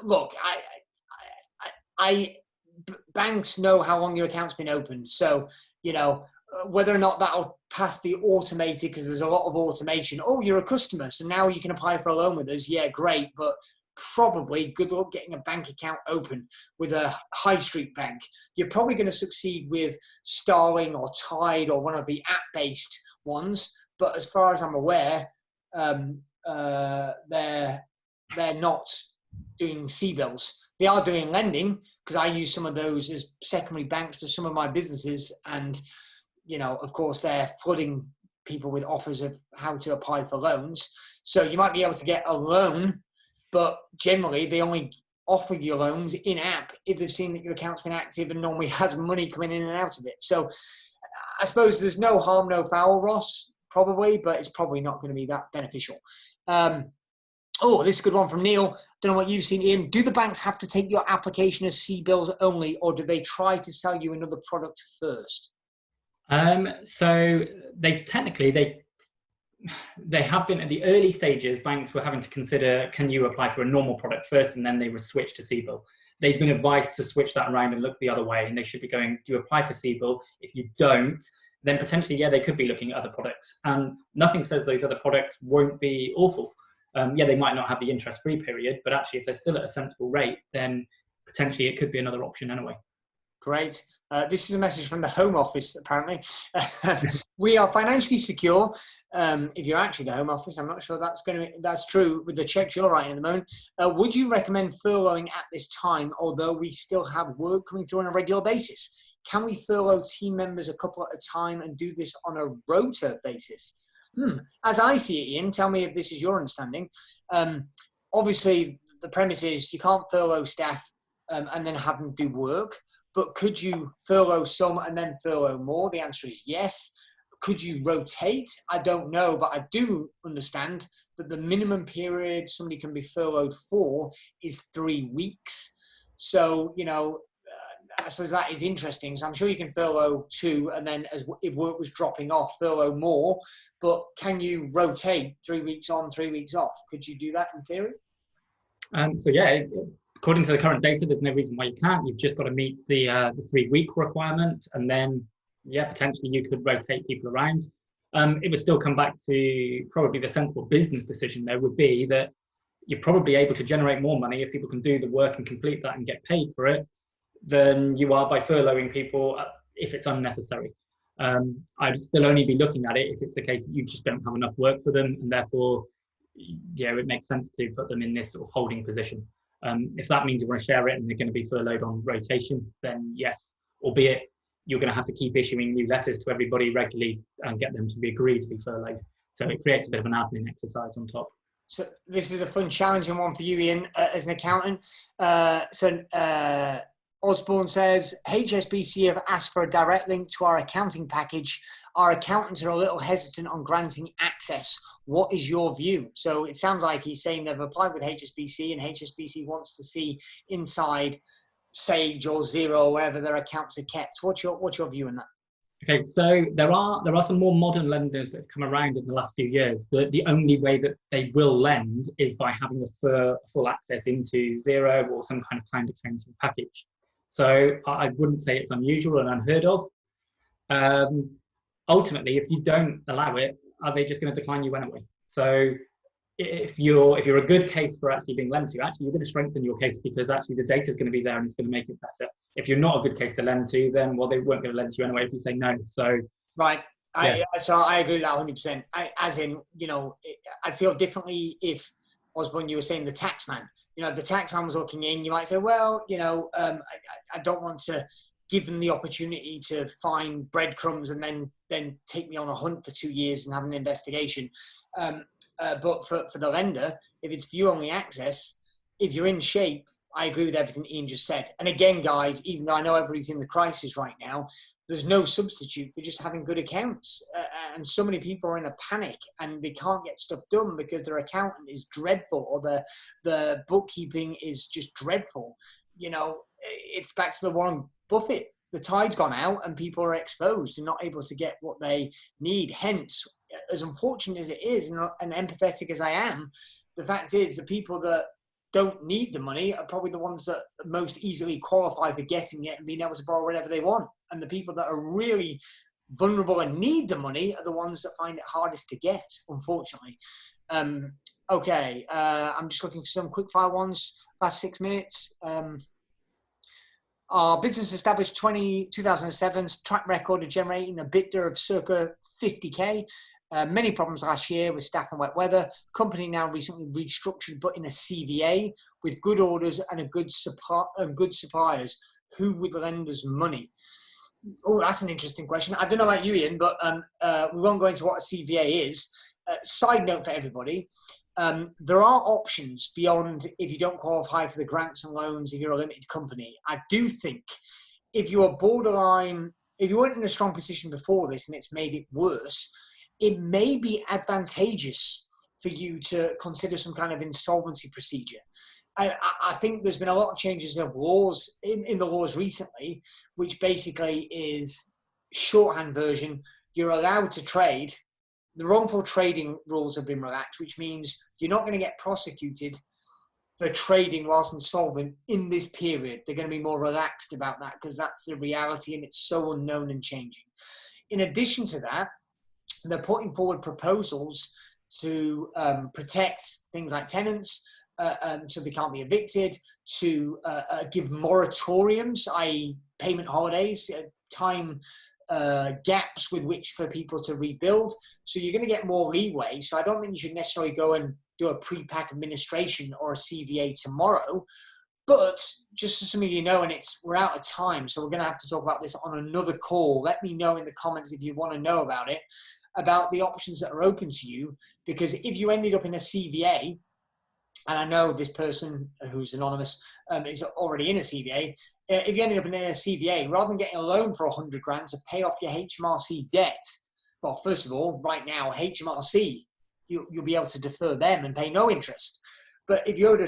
Look, banks know how long your account's been open. So, whether or not that'll pass the automated, because there's a lot of automation. Oh, you're a customer, so now you can apply for a loan with us. Yeah, great. But probably good luck getting a bank account open with a high street bank. You're probably going to succeed with Starling or Tide or one of the app-based ones. But as far as I'm aware, they're not doing CBILS. They are doing lending, because I use some of those as secondary banks for some of my businesses. And, of course, they're flooding people with offers of how to apply for loans. So you might be able to get a loan, but generally they only offer you loans in-app if they've seen that your account's been active and normally has money coming in and out of it. So I suppose there's no harm, no foul, Ross. Probably, but it's probably not going to be that beneficial. This is a good one from Neil. Don't know what you've seen, Ian. Do the banks have to take your application as CBILS only, or do they try to sell you another product first?
So they have been at the early stages. Banks were having to consider, can you apply for a normal product first, and then they would switch to CBIL. They've been advised to switch that around and look the other way, and they should be going, do you apply for CBIL? If you don't, then potentially, they could be looking at other products. And nothing says those other products won't be awful. They might not have the interest-free period, but actually if they're still at a sensible rate, then potentially it could be another option anyway. Great.
This is a message from the Home Office, apparently. We are financially secure. If you're actually the Home Office, I'm not sure that's true with the checks you're writing at the moment. Would you recommend furloughing at this time, although we still have work coming through on a regular basis? Can we furlough team members a couple at a time and do this on a rota basis? As I see it, Ian, tell me if this is your understanding. Obviously, the premise is you can't furlough staff and then have them do work. But could you furlough some and then furlough more? The answer is yes. Could you rotate? I don't know, but I do understand that the minimum period somebody can be furloughed for is 3 weeks. So, I suppose that is interesting. So I'm sure you can furlough 2, and then if work was dropping off, furlough more. But can you rotate 3 weeks on, 3 weeks off? Could you do that in theory?
According to the current data, there's no reason why you can't. You've just got to meet the 3-week requirement, and then potentially you could rotate people around. It would still come back to probably the sensible business decision. There would be that you're probably able to generate more money if people can do the work and complete that and get paid for it, than you are by furloughing people if it's unnecessary. I'd still only be looking at it if it's the case that you just don't have enough work for them, and therefore, it makes sense to put them in this sort of holding position. If that means you want to share it and they're going to be furloughed on rotation, then yes, albeit you're going to have to keep issuing new letters to everybody regularly and get them to be agreed to be furloughed. So it creates a bit of an admin exercise on top.
So this is a fun, challenging one for you, Ian, as an accountant. Osborne says, HSBC have asked for a direct link to our accounting package. Our accountants are a little hesitant on granting access. What is your view? So it sounds like he's saying they've applied with HSBC and HSBC wants to see inside Sage or Xero or wherever their accounts are kept. What's your view on that?
Okay, so there are some more modern lenders that have come around in the last few years. The only way that they will lend is by having a full access into Xero or some kind of cloud accounting package. So I wouldn't say it's unusual and unheard of. Ultimately, if you don't allow it, are they just going to decline you anyway? So if you're a good case for actually being lent to, actually you're going to strengthen your case because actually the data is going to be there and it's going to make it better. If you're not a good case to lend to, then they weren't going to lend to you anyway if you say no. So
right.
Yeah.
So I agree with that 100%. I'd feel differently if, Osborne, you were saying the tax man. you know, the tax man was looking in, you might say, well, you know, I don't want to give them the opportunity to find breadcrumbs and then take me on a hunt for 2 years and have an investigation. But for the lender, if it's view-only access, if you're in shape, I agree with everything Ian just said. And again, guys, even though I know everybody's in the crisis right now, there's no substitute for just having good accounts. And so many people are in a panic and they can't get stuff done because their accountant is dreadful or the bookkeeping is just dreadful. You know, it's back to the Warren Buffett. The tide's gone out and people are exposed and not able to get what they need. Hence, as unfortunate as it is and empathetic as I am, the fact is the people that don't need the money are probably the ones that most easily qualify for getting it and being able to borrow whatever they want. And the people that are really vulnerable and need the money are the ones that find it hardest to get, unfortunately. Okay, I'm just looking for some quick fire ones. Last 6 minutes. Our business established 2007's track record of generating a EBITDA of circa 50K. Many problems last year with staff and wet weather. Company now recently restructured, but in a CVA with good orders and a good suppliers. Who would lend us money? Oh, that's an interesting question. I don't know about you, Ian, but we won't go into what a CVA is. Side note for everybody. There are options beyond if you don't qualify for the grants and loans if you're a limited company. I do think if you are borderline, if you weren't in a strong position before this and it's made it worse, it may be advantageous for you to consider some kind of insolvency procedure. I think there's been a lot of changes of laws in the laws recently, which basically is shorthand version. You're allowed to trade. The wrongful trading rules have been relaxed, which means you're not going to get prosecuted for trading whilst insolvent in this period. They're going to be more relaxed about that because that's the reality and it's so unknown and changing. In addition to that, they're putting forward proposals to protect things like tenants so they can't be evicted, to give moratoriums, i.e. payment holidays, time gaps with which for people to rebuild. So you're going to get more leeway. So I don't think you should necessarily go and do a pre-pack administration or a CVA tomorrow. But just so some of you know, and we're out of time, so we're going to have to talk about this on another call. Let me know in the comments if you want to know about it, about the options that are open to you. Because if you ended up in a CVA, and I know this person who's anonymous is already in a CVA, if you ended up in a CVA, rather than getting a loan for 100 grand to pay off your HMRC debt, well, first of all, right now, HMRC, you'll be able to defer them and pay no interest. But if you owed a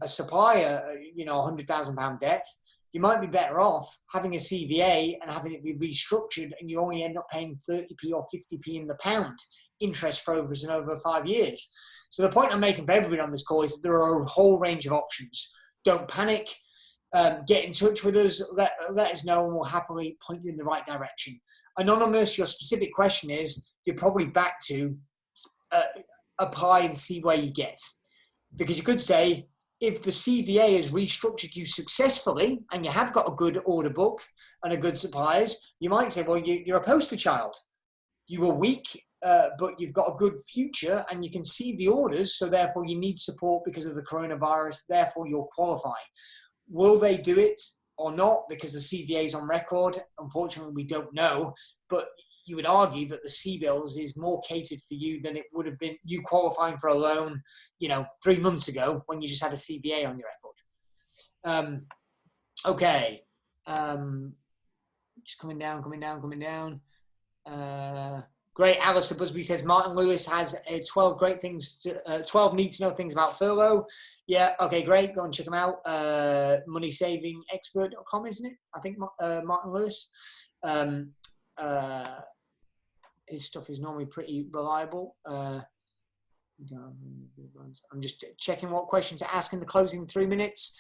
supplier, £100,000 debt, you might be better off having a CVA and having it be restructured, and you only end up paying 30p or 50p in the pound interest for over 5 years. So the point I'm making for everybody on this call is that there are a whole range of options. Don't panic. Get in touch with us. Let us know, and we'll happily point you in the right direction. Anonymous, your specific question is, you're probably back to apply and see where you get. Because you could say, if the CVA has restructured you successfully and you have got a good order book and a good suppliers, you might say, well, you're a poster child. You were weak, but you've got a good future and you can see the orders, so therefore you need support because of the coronavirus, therefore you'll qualify. Will they do it or not because the CVA is on record? Unfortunately, we don't know, but you would argue that the CBILS is more catered for you than it would have been you qualifying for a loan, 3 months ago when you just had a CVA on your record. Okay. Just coming down. Great. Alistair Busby says Martin Lewis has 12 great things, 12 need to know things about furlough. Yeah. Okay, great. Go and check them out. Moneysavingexpert.com, isn't it? I think Martin Lewis. His stuff is normally pretty reliable. I'm just checking what question to ask in the closing 3 minutes.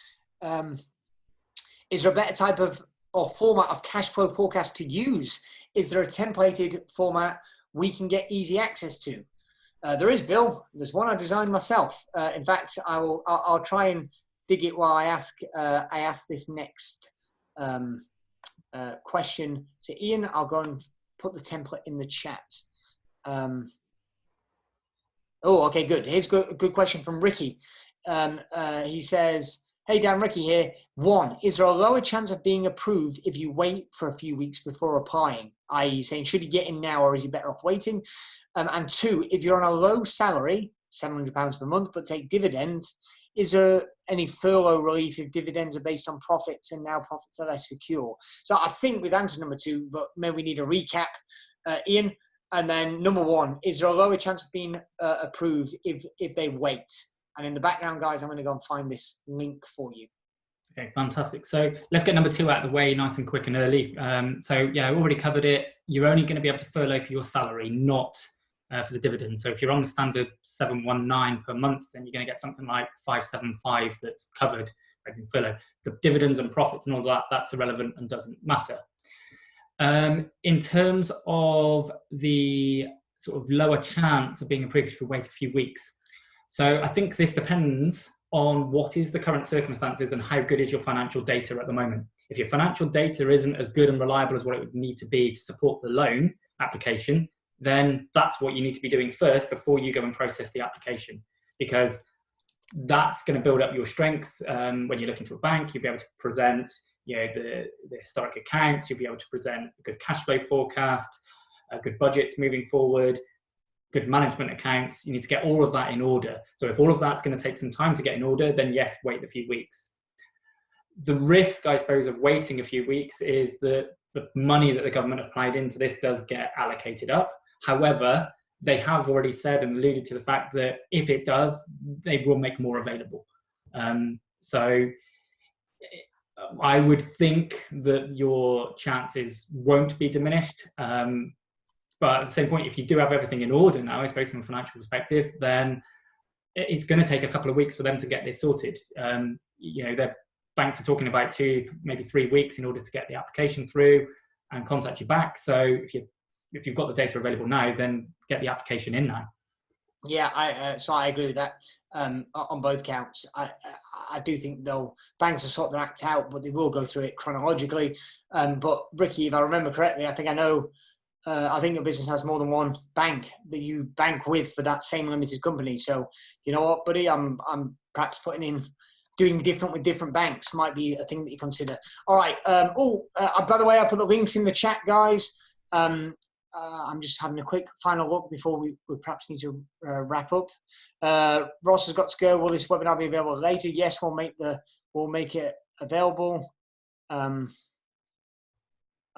Is there a better type of or format of cash flow forecast to use? Is there a templated format we can get easy access to? There is, Bill. There's one I designed myself. In fact, I'll try and dig it while I ask this next question to Ian. I'll go and put the template in the chat. Okay, good. Here's a good question from Ricky. he says, hey, Dan, Ricky here. 1, is there a lower chance of being approved if you wait for a few weeks before applying? I.e. saying, should he get in now or is he better off waiting? And 2, if you're on a low salary, £700 per month, but take dividends, is there any furlough relief if dividends are based on profits and now profits are less secure? So I think we've answered number 2, but maybe we need a recap, Ian. And then number 1, is there a lower chance of being approved if they wait? And in the background, guys, I'm going to go and find this link for you.
Okay, fantastic. So let's get number 2 out of the way nice and quick and early. So yeah, I already covered it. You're only going to be able to furlough for your salary, not for the dividends. So if you're on the standard 719 per month, then you're going to get something like 575 that's covered by furlough. The dividends and profits and all that, that's irrelevant and doesn't matter. In terms of the sort of lower chance of being approved if you wait a few weeks. So I think this depends on what is the current circumstances and how good is your financial data at the moment. If your financial data isn't as good and reliable as what it would need to be to support the loan application, then that's what you need to be doing first before you go and process the application, because that's going to build up your strength. When you look into a bank, you'll be able to present the historic accounts, you'll be able to present a good cash flow forecast, good budgets moving forward, good management accounts. You need to get all of that in order. So if all of that's going to take some time to get in order, then yes, wait a few weeks. The risk, I suppose, of waiting a few weeks is that the money that the government applied into this does get allocated up. However, they have already said and alluded to the fact that if it does, they will make more available. So I would think that your chances won't be diminished. But at the same point, if you do have everything in order now, I suppose from a financial perspective, then it's going to take a couple of weeks for them to get this sorted. Their banks are talking about 2, maybe 3 weeks in order to get the application through and contact you back. So if you've got the data available now, then get the application in now.
Yeah, I agree with that on both counts. I do think banks will sort their act out, but they will go through it chronologically. But Ricky, if I remember correctly, I think your business has more than one bank that you bank with for that same limited company. So you know what, buddy, I'm perhaps doing different with different banks might be a thing that you consider. All right. By the way, I put the links in the chat, guys. I'm just having a quick final look before we perhaps need to wrap up. Ross has got to go. Will this webinar be available later? Yes, we'll make it available.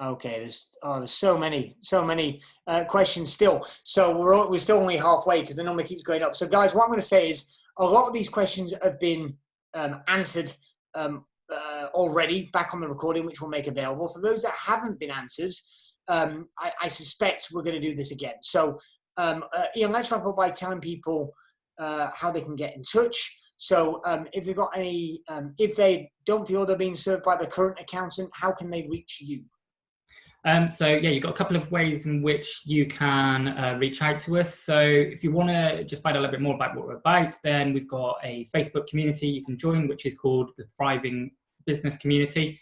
Okay, there's so many questions still. So we're still only halfway because the number keeps going up. So guys, what I'm going to say is a lot of these questions have been answered already back on the recording, which we'll make available. For those that haven't been answered, I suspect we're going to do this again. So Ian, let's wrap up by telling people how they can get in touch. So if they've got any, if they don't feel they're being served by the current accountant, how can they reach you?
So yeah, you've got a couple of ways in which you can reach out to us. So if you want to just find out a little bit more about what we're about, then we've got a Facebook community you can join, which is called the Thriving Business Community.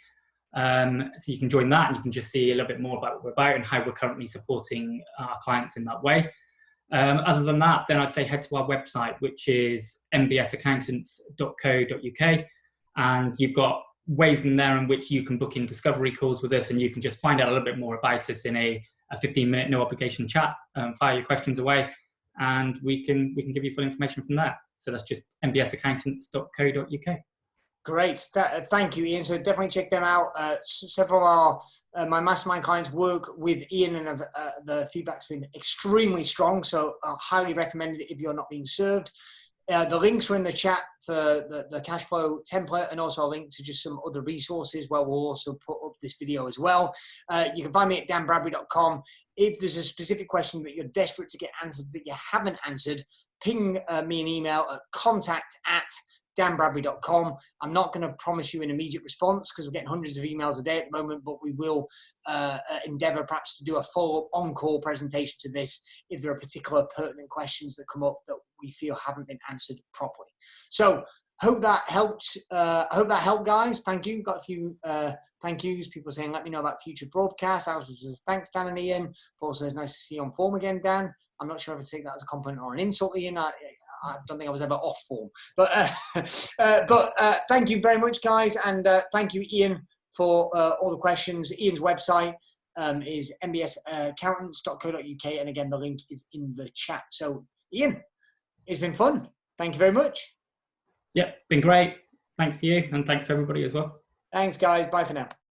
So you can join that and you can just see a little bit more about what we're about and how we're currently supporting our clients in that way. Other than that, then I'd say head to our website, which is mbsaccountants.co.uk, and you've got ways in there in which you can book in discovery calls with us, and you can just find out a little bit more about us in a 15-minute no obligation chat. Fire your questions away and we can give you full information from there. So that's just mbsaccountants.co.uk.
Great, thank you, Ian. So definitely check them out. Several of my mastermind clients work with Ian, and the feedback's been extremely strong. So highly recommended if you're not being served. The links are in the chat for the cash flow template, and also a link to just some other resources where we'll also put up this video as well. You can find me at danbradbury.com. If there's a specific question that you're desperate to get answered that you haven't answered, ping me an email at contact@danbradbury.com. I'm not going to promise you an immediate response because we're getting hundreds of emails a day at the moment, but we will endeavour perhaps to do a follow-up on-call presentation to this if there are particular pertinent questions that come up that we feel haven't been answered properly. So hope that helped. Guys. Thank you. Got a few thank yous. People saying, let me know about future broadcasts. Alice says, thanks, Dan and Ian. Paul says, nice to see you on form again, Dan. I'm not sure if I take that as a compliment or an insult, Ian. I don't think I was ever off form. But thank you very much, guys, and thank you, Ian, for all the questions. Ian's website is mbsaccountants.co.uk, and again, the link is in the chat. So, Ian, it's been fun. Thank you very much.
Yep, been great. Thanks to you, and thanks to everybody as well.
Thanks, guys. Bye for now.